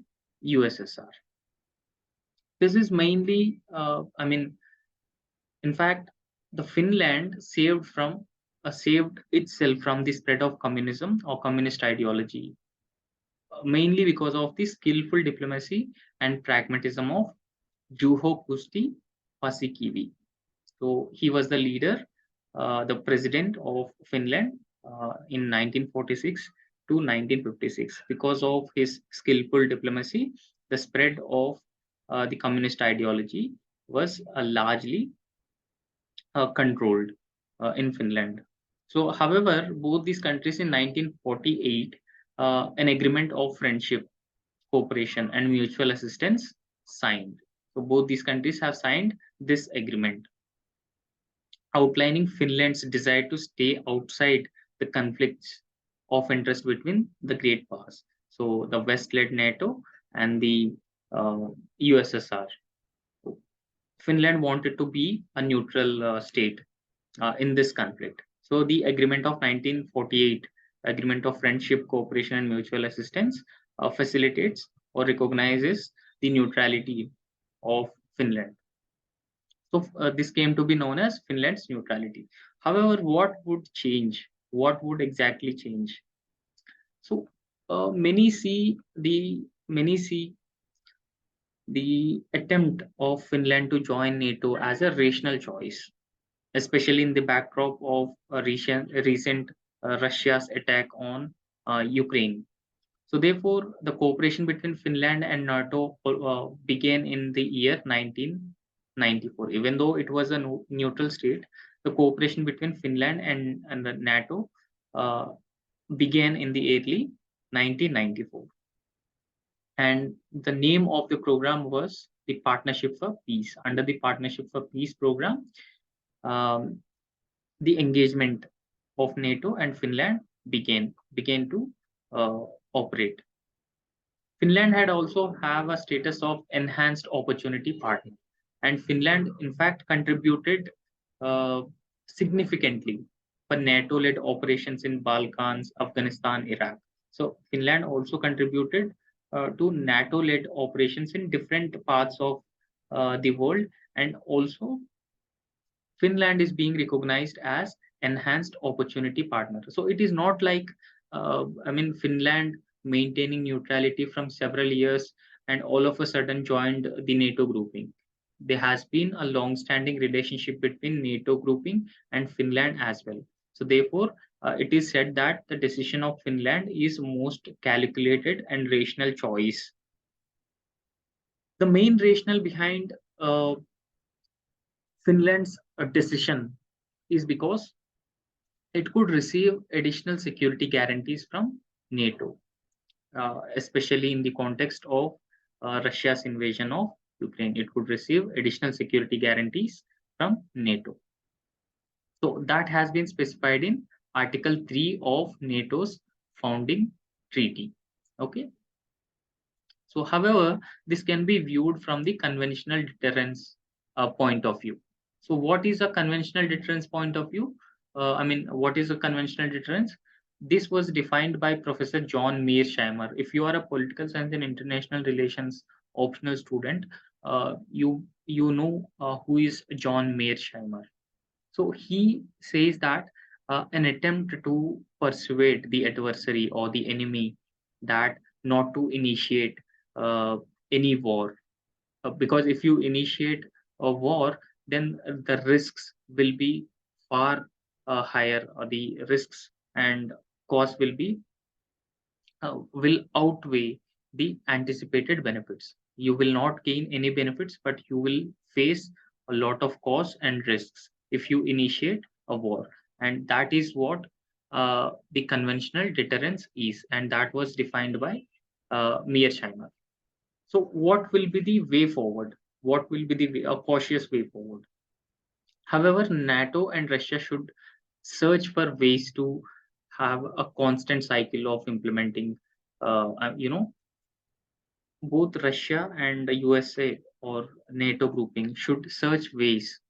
A: USSR. This is mainly, in fact, the Finland saved itself from the spread of communism or communist ideology, mainly because of the skillful diplomacy and pragmatism of Juho Kusti Paasikivi. So he was the leader, the president of Finland in 1946 to 1956. Because of his skillful diplomacy, the spread of the communist ideology was largely controlled in Finland. So, however, both these countries in 1948, an agreement of friendship, cooperation, and mutual assistance signed. So, both these countries have signed this agreement, outlining Finland's desire to stay outside the conflicts of interest between the great powers. So, the West led NATO and the USSR. Finland wanted to be a neutral state in this conflict. So the agreement of 1948 agreement of friendship, cooperation, and mutual assistance, facilitates or recognizes the neutrality of Finland. So this came to be known as Finland's neutrality. However, what would change? What would exactly change? So many see the attempt of Finland to join NATO as a rational choice, especially in the backdrop of a recent Russia's attack on Ukraine. So, therefore, the cooperation between Finland and NATO began in the year 1994. Even though it was a neutral state, the cooperation between Finland and the NATO uh, began in the early 1994. And the name of the program was the Partnership for Peace. Under the Partnership for Peace program, um, the engagement of NATO and Finland began to uh, operate. Finland had also have a status of enhanced opportunity partner, and Finland, in fact, contributed uh, significantly for NATO-led operations in Balkans, Afghanistan, Iraq. So Finland also contributed to NATO-led operations in different parts of the world, and also Finland is being recognized as enhanced opportunity partner. So it is not like, Finland maintaining neutrality from several years and all of a sudden joined the NATO grouping. There has been a long-standing relationship between NATO grouping and Finland as well. So therefore, it is said that the decision of Finland is most calculated and rational choice. The main rationale behind Finland's decision is because it could receive additional security guarantees from NATO, especially in the context of Russia's invasion of Ukraine. It could receive additional security guarantees from NATO. So that has been specified in Article 3 of NATO's founding treaty. Okay. So, however, this can be viewed from the conventional deterrence point of view. So, what is a conventional deterrence point of view? What is a conventional deterrence? This was defined by Professor John Mearsheimer. If you are a political science and international relations optional student, you know who is John Mearsheimer. So he says that an attempt to persuade the adversary or the enemy that not to initiate uh, any war, because if you initiate a war, then the risks will be far higher, or the risks and cost will outweigh the anticipated benefits. You will not gain any benefits, but you will face a lot of costs and risks if you initiate a war. And that is what the conventional deterrence is, and that was defined by Mearsheimer. So, what will be the way forward? What will be a cautious way forward? However, NATO and Russia should search for ways to have a constant cycle of implementing, both Russia and the USA or NATO grouping should search ways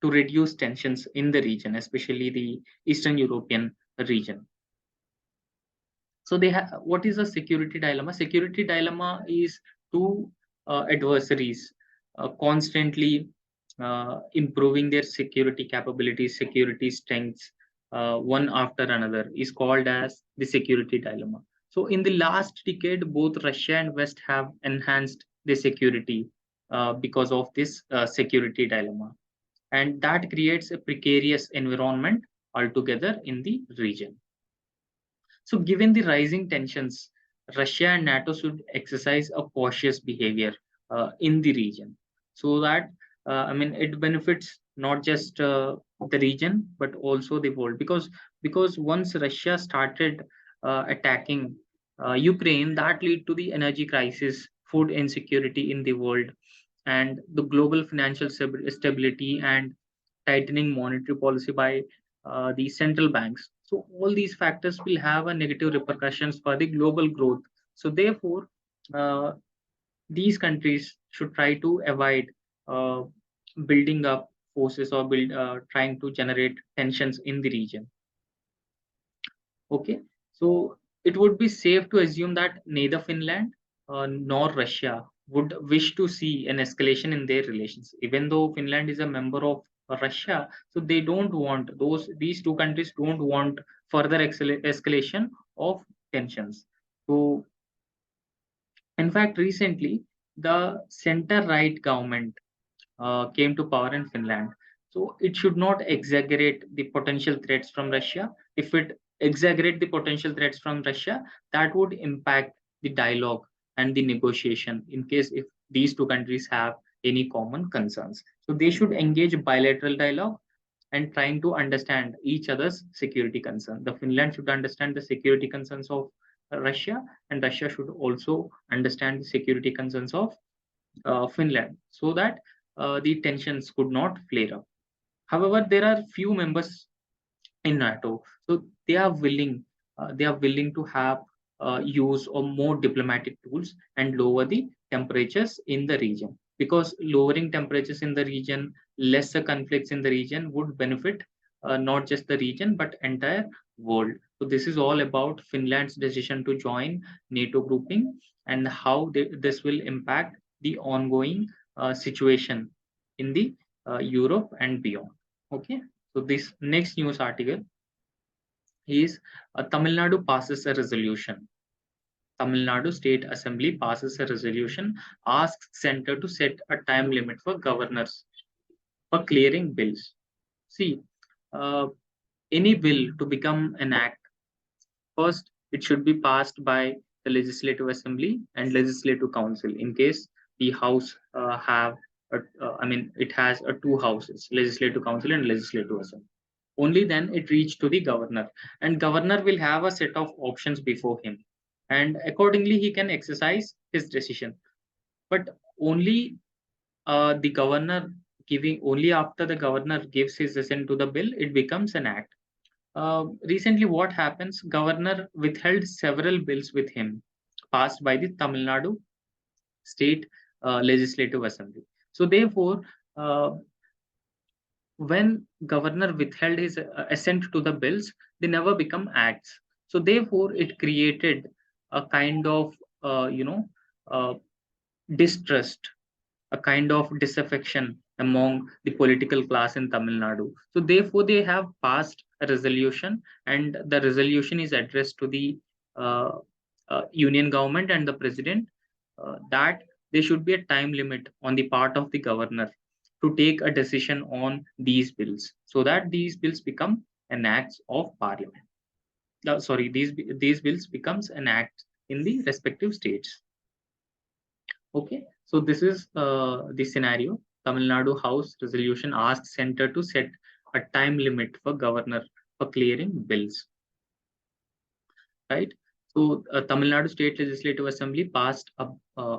A: to reduce tensions in the region, especially the Eastern European region. So they have, what is a security dilemma? Security dilemma is two adversaries constantly improving their security capabilities, security strengths, one after another, is called as the security dilemma. So in the last decade, both Russia and West have enhanced their security because of this security dilemma, and that creates a precarious environment altogether in the region. So, given the rising tensions, Russia and NATO should exercise a cautious behavior in the region, so that it benefits not just the region but also the world. Because once Russia started attacking Ukraine, that led to the energy crisis, food insecurity in the world, and the global financial stability and tightening monetary policy by the central banks. So all these factors will have a negative repercussions for the global growth. So therefore, uh, these countries should try to avoid uh, building up forces or trying to generate tensions in the region. Okay. So it would be safe to assume that neither Finland nor Russia would wish to see an escalation in their relations. Even though Finland is a member of Russia, so they don't want these two countries don't want further escalation of tensions. So in fact, recently the center-right government came to power in Finland. So it should not exaggerate the potential threats from Russia. If it exaggerate the potential threats from Russia, that would impact the dialogue and the negotiation in case if these two countries have any common concerns. So they should engage bilateral dialogue and trying to understand each other's security concerns. The Finland should understand the security concerns of Russia, and Russia should also understand the security concerns of Finland, so that the tensions could not flare up. However, there are few members in NATO, so they are willing to have use of more diplomatic tools and lower the temperatures in the region. Because lowering temperatures in the region, lesser conflicts in the region would benefit not just the region but entire world. So this is all about Finland's decision to join NATO grouping and how this will impact the ongoing situation in the Europe and beyond. Okay, so this next news article is Tamil Nadu passes a resolution. Tamil Nadu State Assembly passes a resolution, asks center to set a time limit for governors for clearing bills. See, uh, any bill to become an act, first it should be passed by the Legislative Assembly and Legislative Council. In case the House it has two houses, Legislative Council and Legislative Assembly. Only then it reach to the governor, and governor will have a set of options before him, and accordingly he can exercise his decision. But only the governor giving only after the governor gives his assent to the bill, it becomes an act. Recently what happens, governor withheld several bills with him passed by the Tamil Nadu state legislative assembly. So therefore, uh, when governor withheld his assent to the bills, they never become acts. So therefore it created a kind of uh, distrust, a kind of disaffection among the political class in Tamil Nadu. So therefore they have passed a resolution, and the resolution is addressed to the uh, union government and the president, that there should be a time limit on the part of the governor to take a decision on these bills, so that these bills become an act of parliament. Sorry, these bills becomes an act in the respective states. Okay, so this is the scenario. Tamil Nadu House resolution asks center to set a time limit for governor for clearing bills, right? So Tamil Nadu State Legislative Assembly passed a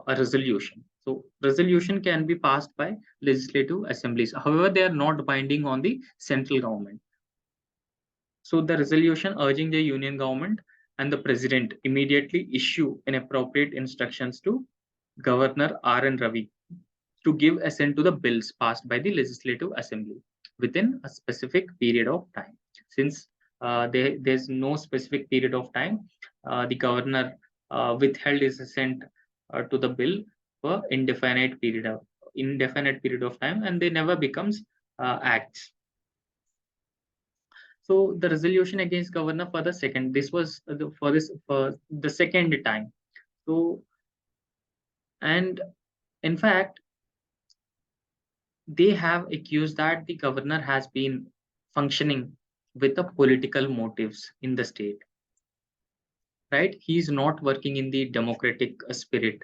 A: resolution. So resolution can be passed by legislative assemblies. However, they are not binding on the central government. So the resolution urging the union government and the president immediately issue an appropriate instructions to Governor R.N. Ravi to give assent to the bills passed by the Legislative Assembly within a specific period of time. Since there's no specific period of time, the governor withheld his assent to the bill for indefinite period of time, and they never becomes acts. So the resolution against governor for the second, this was for the second time. So, and in fact, they have accused that the governor has been functioning with the political motives in the state, right? He's not working in the democratic spirit.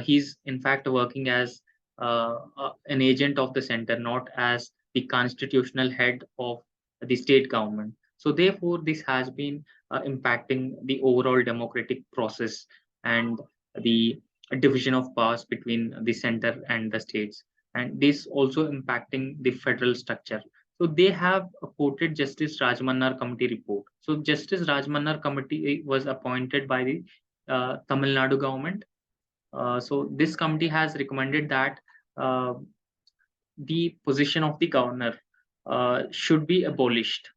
A: He's in fact working as an agent of the center, not as the constitutional head of the state government. So therefore this has been impacting the overall democratic process and the division of powers between the center and the states, and this also impacting the federal structure. So they have quoted Justice Rajmannar Committee report. So Justice Rajmannar Committee was appointed by the Tamil Nadu government. So this committee has recommended that uh, the position of the governor should be abolished,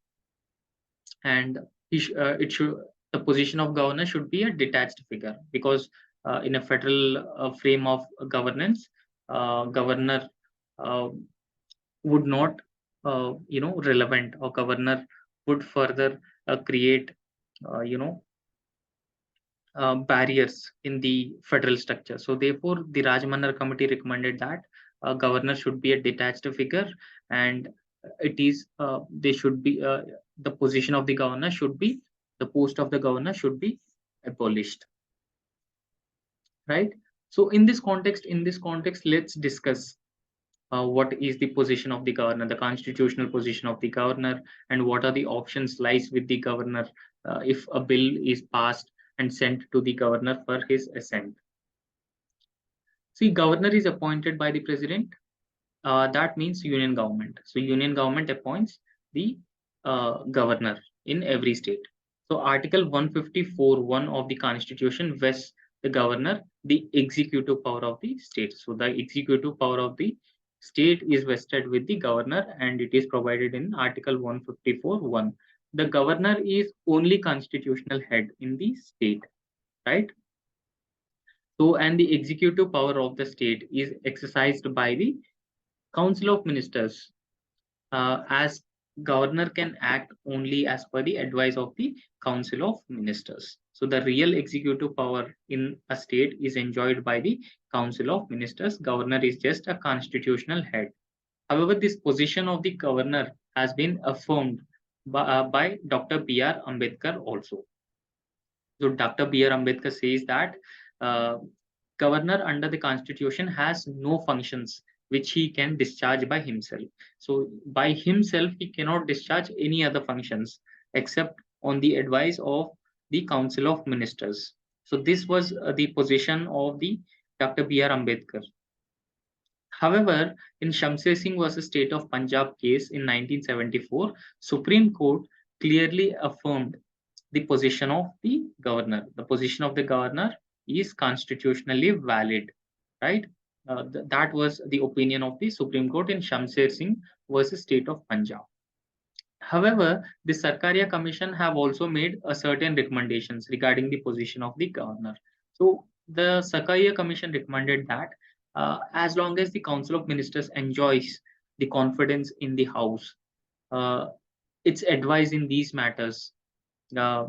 A: and it should the position of governor should be a detached figure, because in a federal frame of governance, governor uh, would not relevant, or governor would further create uh, you know barriers in the federal structure. So therefore, the Rajmannar committee recommended that governor should be a detached figure, and it is they should be the position of the governor should be the post of the governor should be abolished, right? So in this context, let's discuss what is the position of the governor, the constitutional position of the governor, and what are the options lies with the governor if a bill is passed and sent to the governor for his assent. See, governor is appointed by the president. That means union government. So union government appoints the governor in every state. So Article 154(1) of the Constitution vests the governor the executive power of the state. So the executive power of the state is vested with the governor, and it is provided in Article 154(1). The governor is only constitutional head in the state, right? So, and the executive power of the state is exercised by the Council of Ministers, as governor can act only as per the advice of the Council of Ministers. So the real executive power in a state is enjoyed by the Council of Ministers. Governor is just a constitutional head. However, this position of the governor has been affirmed by Dr. B.R. Ambedkar also. So Dr. B.R. Ambedkar says that uh, governor under the constitution has no functions which he can discharge by himself. So by himself, he cannot discharge any other functions except on the advice of the Council of Ministers. So this was the position of the Dr. B.R. Ambedkar. However, in Shamsher Singh versus State of Punjab case in 1974, Supreme Court clearly affirmed the position of the governor. The position of the governor is constitutionally valid, right? That was the opinion of the Supreme Court in Shamsher Singh versus State of Punjab. However, the Sarkaria Commission have also made a certain recommendations regarding the position of the governor. So the Sarkaria Commission recommended that as long as the Council of Ministers enjoys the confidence in the House, uh, its advice in these matters uh,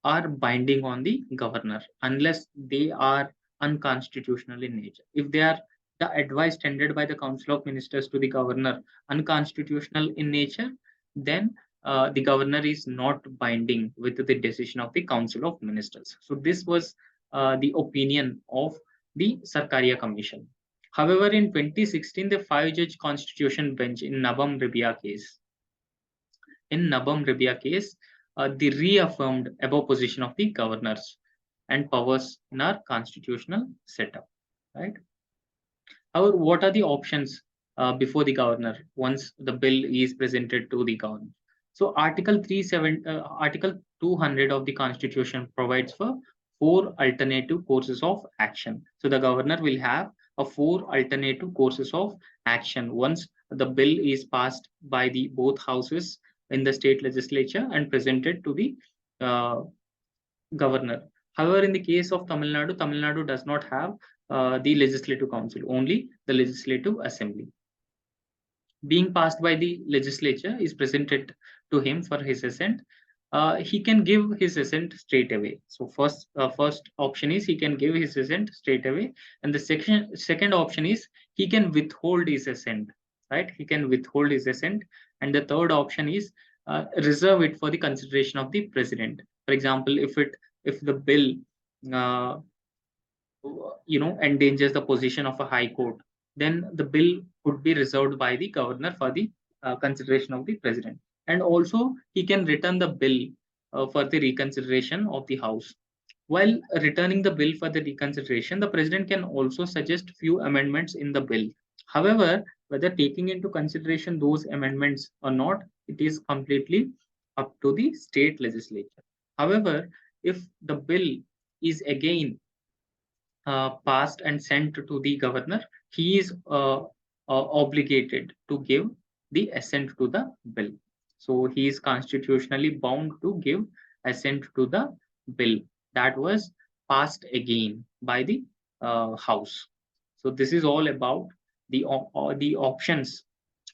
A: are binding on the governor unless they are unconstitutional in nature. If they are the advice tendered by the Council of Ministers to the governor unconstitutional in nature, then the governor is not binding with the decision of the Council of Ministers. So this was the opinion of the Sarkaria Commission. However, in 2016, the five-judge constitution bench in Nabam Rabia case, the reaffirmed above position of the governors and powers in our constitutional setup, right? However, what are the options before the governor once the bill is presented to the governor? So Article 200 of the Constitution provides for four alternative courses of action. So the governor will have a four alternative courses of action once the bill is passed by the both houses in the state legislature and presented to the uh, governor. However, in the case of Tamil Nadu does not have the legislative council, only the legislative assembly. Being passed by the legislature is presented to him for his assent. He can give his assent straight away. So first option is he can give his assent straight away, and the second option is he can withhold his assent. Right? He can withhold his assent, and the third option is reserve it for the consideration of the president. For example, if the bill uh, endangers the position of a high court, then the bill could be reserved by the governor for the consideration of the president. And also he can return the bill for the reconsideration of the house. While returning the bill for the reconsideration, the president can also suggest few amendments in the bill. However, whether taking into consideration those amendments or not, it is completely up to the state legislature. However, if the bill is again passed and sent to the governor, he is obligated to give the assent to the bill. So he is constitutionally bound to give assent to the bill that was passed again by the House. So this is all about the options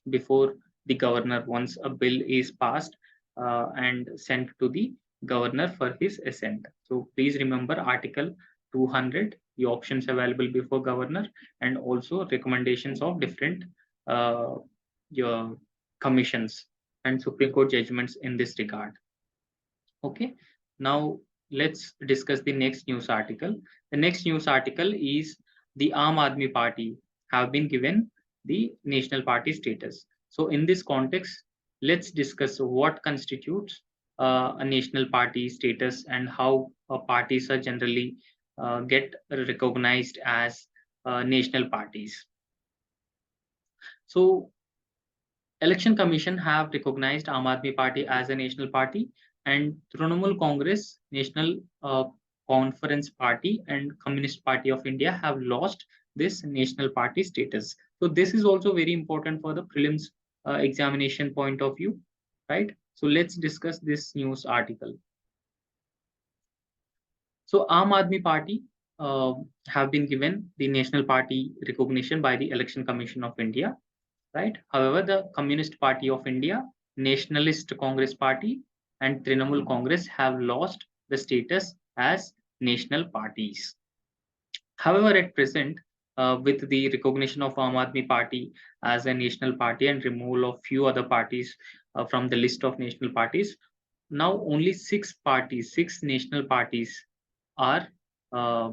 A: before the governor once a bill is passed and sent to the governor for his assent. So please remember Article 200, the options available before governor, and also recommendations of different uh, your commissions and Supreme Court judgments in this regard. Okay, now let's discuss the next news article. The next news article is the Aam Aadmi Party have been given the national party status. So in this context, let's discuss what constitutes a national party status and how parties are generally get recognized as national parties. So Election Commission have recognized Aam Aadmi Party as a national party, and Trinamool Congress, National Conference Party, and Communist Party of India have lost this national party status. So this is also very important for the prelims examination point of view, right? So let's discuss this news article. So Aam Aadmi Party have been given the national party recognition by the Election Commission of India, right? However, the Communist Party of India, Nationalist Congress Party, and Trinamool Congress have lost the status as national parties. However, at present, with the recognition of Aam Aadmi Party as a national party and removal of few other parties from the list of national parties, now only six national parties are uh,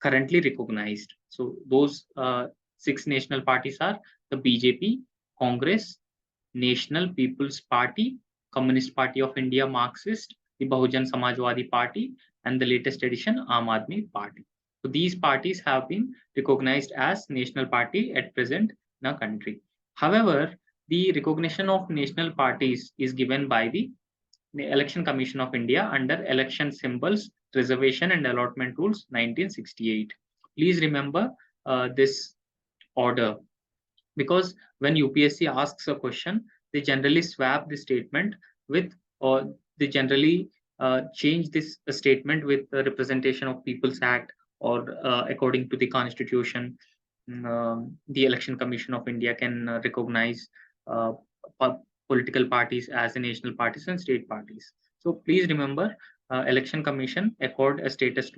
A: currently recognized. So those six national parties are the BJP, Congress, National People's Party, Communist Party of India, Marxist, the Bahujan Samajwadi Party, and the latest edition, Aam Aadmi Party. So these parties have been recognized as national party at present in our country. However, the recognition of national parties is given by the Election Commission of India under Election Symbols, Reservation and Allotment Rules 1968. Please remember this order, because when UPSC asks a question, they generally swap the statement with, or they generally change this statement with the Representation of People's Act, or according to the Constitution, the Election Commission of India can recognize uh, political parties as national parties and state parties. So please remember, Election Commission accord a status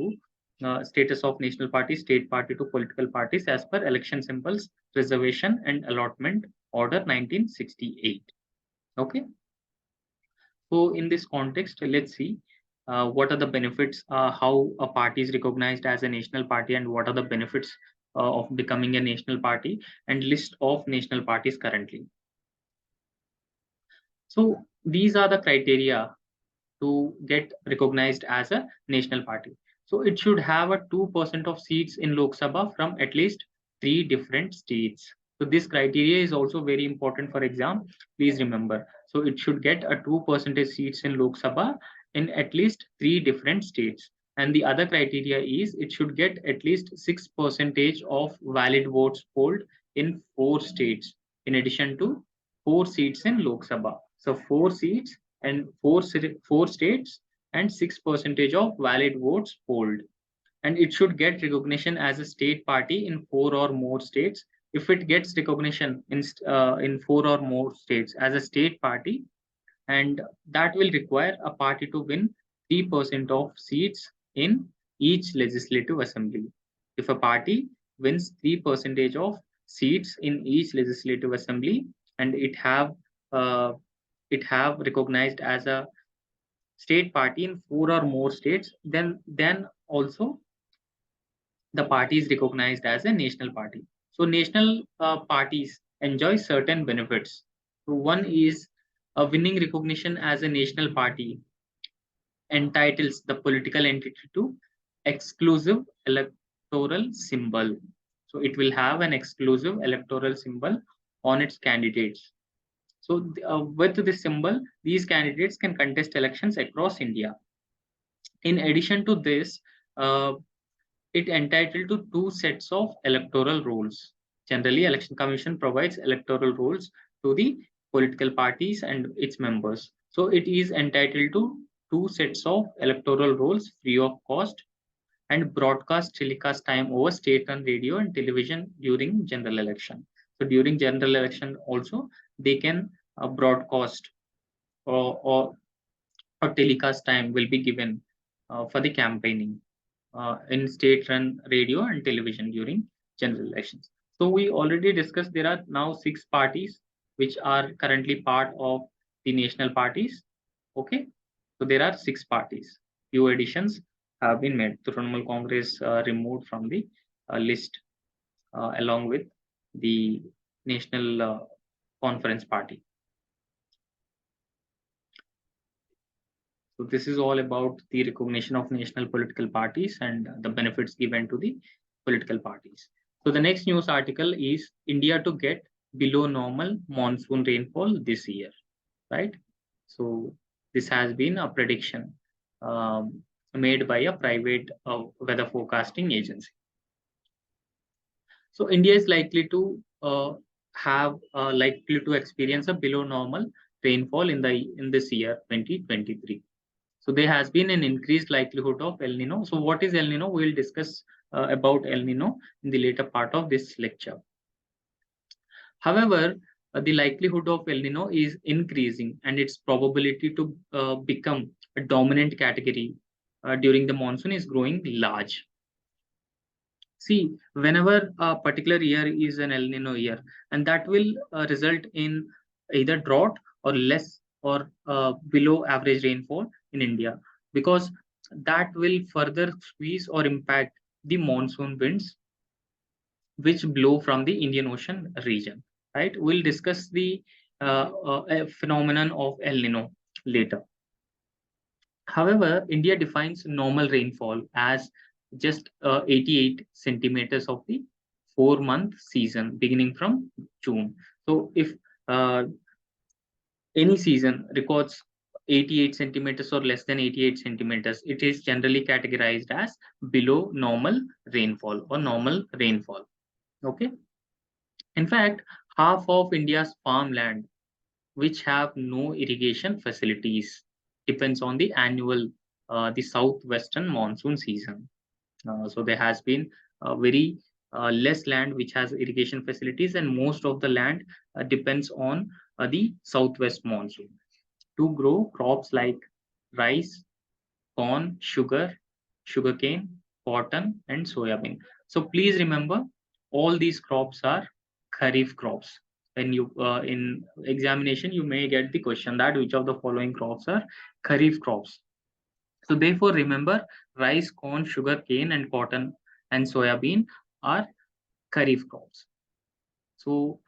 A: of national party, state party to political parties as per election symbols, reservation and allotment order 1968. Okay. So in this context, let's see what are the benefits, how a party is recognized as a national party, and what are the benefits of becoming a national party, and list of national parties currently. So these are the criteria to get recognized as a national party. So it should have a 2% of seats in Lok Sabha from at least 3 different states. So this criteria is also very important for exam. Please remember. So it should get a 2% seats in Lok Sabha in at least 3 different states. And the other criteria is it should get at least 6% of valid votes polled in 4 states, in addition to 4 seats in Lok Sabha. So 4 seats and four states and 6% of valid votes polled. And it should get recognition as a state party in 4 or more states. If it gets recognition in 4 or more states as a state party, and that will require a party to win 3% of seats in each legislative assembly. If a party wins 3% of seats in each legislative assembly, and uh, it have recognized as a state party in 4 or more states, then also the party is recognized as a national party. So national parties enjoy certain benefits. So one is a winning recognition as a national party entitles the political entity to exclusive electoral symbol. So it will have an exclusive electoral symbol on its candidates. So with this symbol, these candidates can contest elections across India. In addition to this, uh, it entitled to 2 sets of electoral rolls. Generally, Election Commission provides electoral rolls to the political parties and its members. So it is entitled to 2 sets of electoral rolls free of cost and broadcast telecast time over state-run radio and television during general election. So during general election also they can broadcast or telecast time will be given for the campaigning in state-run radio and television during general elections. So we already discussed there are now 6 parties which are currently part of the national parties. Okay, so there are 6 parties. Few additions have been made. The Trinamool Congress removed from the list along with the National Conference Party. So this is all about the recognition of national political parties and the benefits given to the political parties. So the next news article is India to get below normal monsoon rainfall this year, right? So this has been a prediction um, made by a private weather forecasting agency. So India is likely to experience a below normal rainfall in this year 2023. So there has been an increased likelihood of El Nino. So what is El Nino? We will discuss about El Nino in the later part of this lecture. However, the likelihood of El Nino is increasing and its probability to become a dominant category during the monsoon is growing large. See, whenever a particular year is an El Nino year, and that will result in either drought or less or below average rainfall in India, because that will further squeeze or impact the monsoon winds which blow from the Indian Ocean region. Right? We'll discuss the phenomenon of El Nino later. However, India defines normal rainfall as just 88 centimeters of the 4-month season beginning from June. So if uh, any season records 88 centimeters or less than 88 centimeters, it is generally categorized as below normal rainfall or normal rainfall. Okay. In fact, half of India's farmland, which have no irrigation facilities, depends on the southwestern monsoon season. So there has been very less land which has irrigation facilities, and most of the land depends on the southwest monsoon to grow crops like rice, corn, sugarcane, cotton, and soybean. So please remember, all these crops are kharif crops. When you in examination, you may get the question that which of the following crops are kharif crops. So therefore, remember rice, corn, sugar cane, and cotton and soybean are kharif crops. So,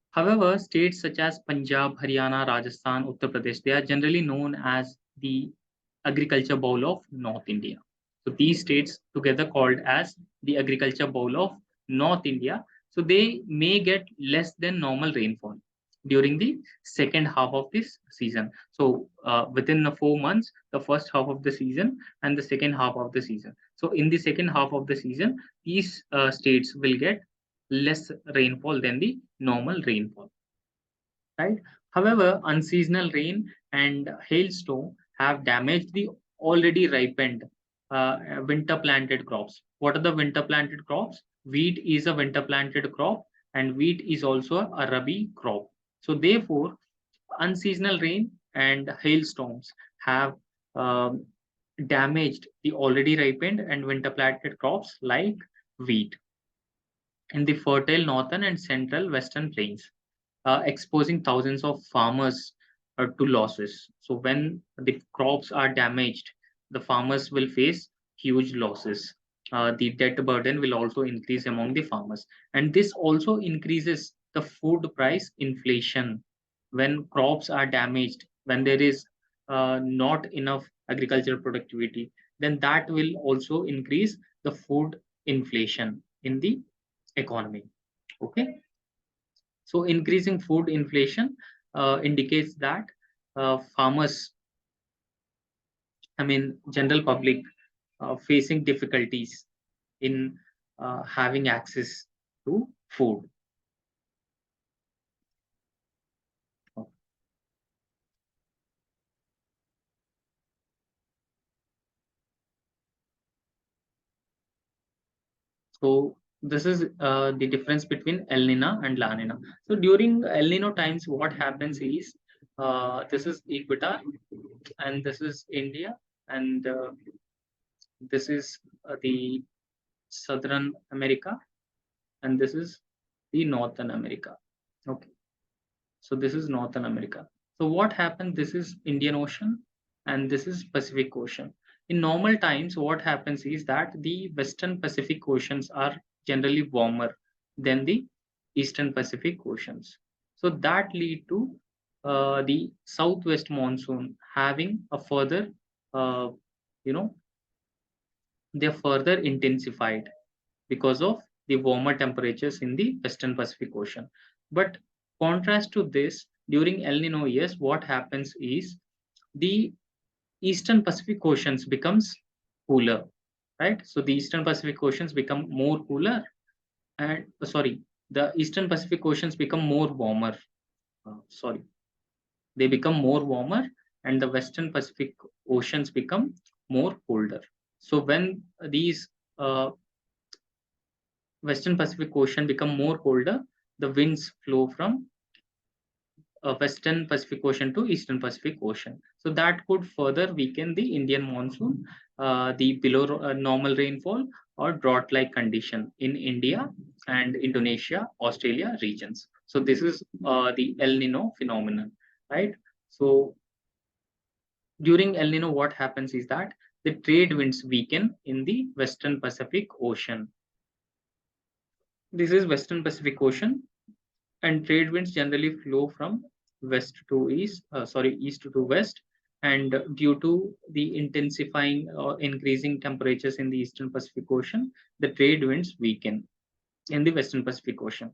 A: however, states such as Punjab, Haryana, Rajasthan, Uttar Pradesh, they are generally known as the agriculture bowl of North India. So these states together called as the agriculture bowl of North India. So they may get less than normal rainfall during the second half of this season. So within the 4 months, the first half of the season and the second half of the season. So in the second half of the season, these states will get less rainfall than the normal rainfall, right? However, unseasonal rain and hailstorm have damaged the already ripened winter planted crops. What are the winter planted crops? Wheat is a winter planted crop, and wheat is also a rabi crop. So, therefore, unseasonal rain and hailstorms have um, damaged the already ripened and winter planted crops like wheat in the fertile northern and central western plains, exposing thousands of farmers to losses. So when the crops are damaged, the farmers will face huge losses. The debt burden will also increase among the farmers, and this also increases the food price inflation. When crops are damaged, when there is not enough agricultural productivity, then that will also increase the food inflation in the economy. Okay. So increasing food inflation indicates that farmers, I mean, general public, facing difficulties in having access to food. So this is the difference between El Nino and La Nina. So during El Nino times, what happens is this is Equator, and this is India, and this is the Southern America, and this is the Northern America. Okay, so this is Northern America. So what happened? This is Indian Ocean, and this is Pacific Ocean. In normal times, what happens is that the Western Pacific Oceans are generally warmer than the Eastern Pacific Oceans. So that lead to the southwest monsoon having a further, uh, you know, they're further intensified because of the warmer temperatures in the Western Pacific Ocean. But contrast to this, during El Nino years, what happens is the Eastern Pacific Oceans becomes cooler, right? So the Eastern Pacific Oceans become more cooler, and the Eastern Pacific Oceans become more warmer. Sorry, they become more warmer, and the Western Pacific Oceans become more colder. So when these Western Pacific Ocean become more colder, the winds flow from Western Pacific Ocean to Eastern Pacific Ocean. So that could further weaken the Indian monsoon, the below normal rainfall or drought-like condition in India and Indonesia, Australia regions. So this is the El Nino phenomenon, right? So during El Nino, what happens is that the trade winds weaken in the Western Pacific Ocean. This is Western Pacific Ocean, and trade winds generally flow from east to west, and due to the intensifying or increasing temperatures in the Eastern Pacific Ocean, the trade winds weaken in the Western Pacific Ocean.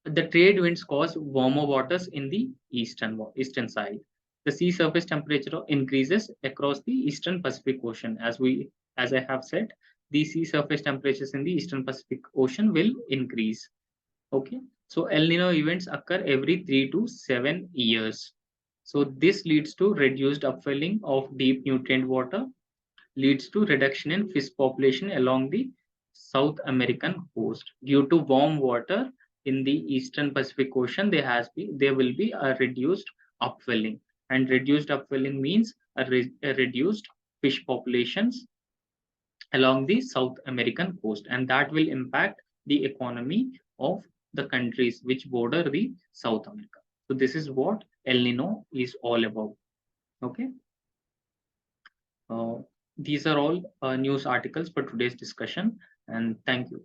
A: The trade winds cause warmer waters in the eastern side. The sea surface temperature increases across the Eastern Pacific Ocean. As I have said, the sea surface temperatures in the Eastern Pacific Ocean will increase. Okay, so El Nino events occur every 3 to 7 years. So this leads to reduced upwelling of deep nutrient water, leads to reduction in fish population along the South American coast. Due to warm water in the Eastern Pacific Ocean, there will be a reduced upwelling, and reduced upwelling means a reduced fish populations along the South American coast, and that will impact the economy of the countries which border the South America. So this is what El Nino is all about. Okay. Uh, these are all news articles for today's discussion, and thank you.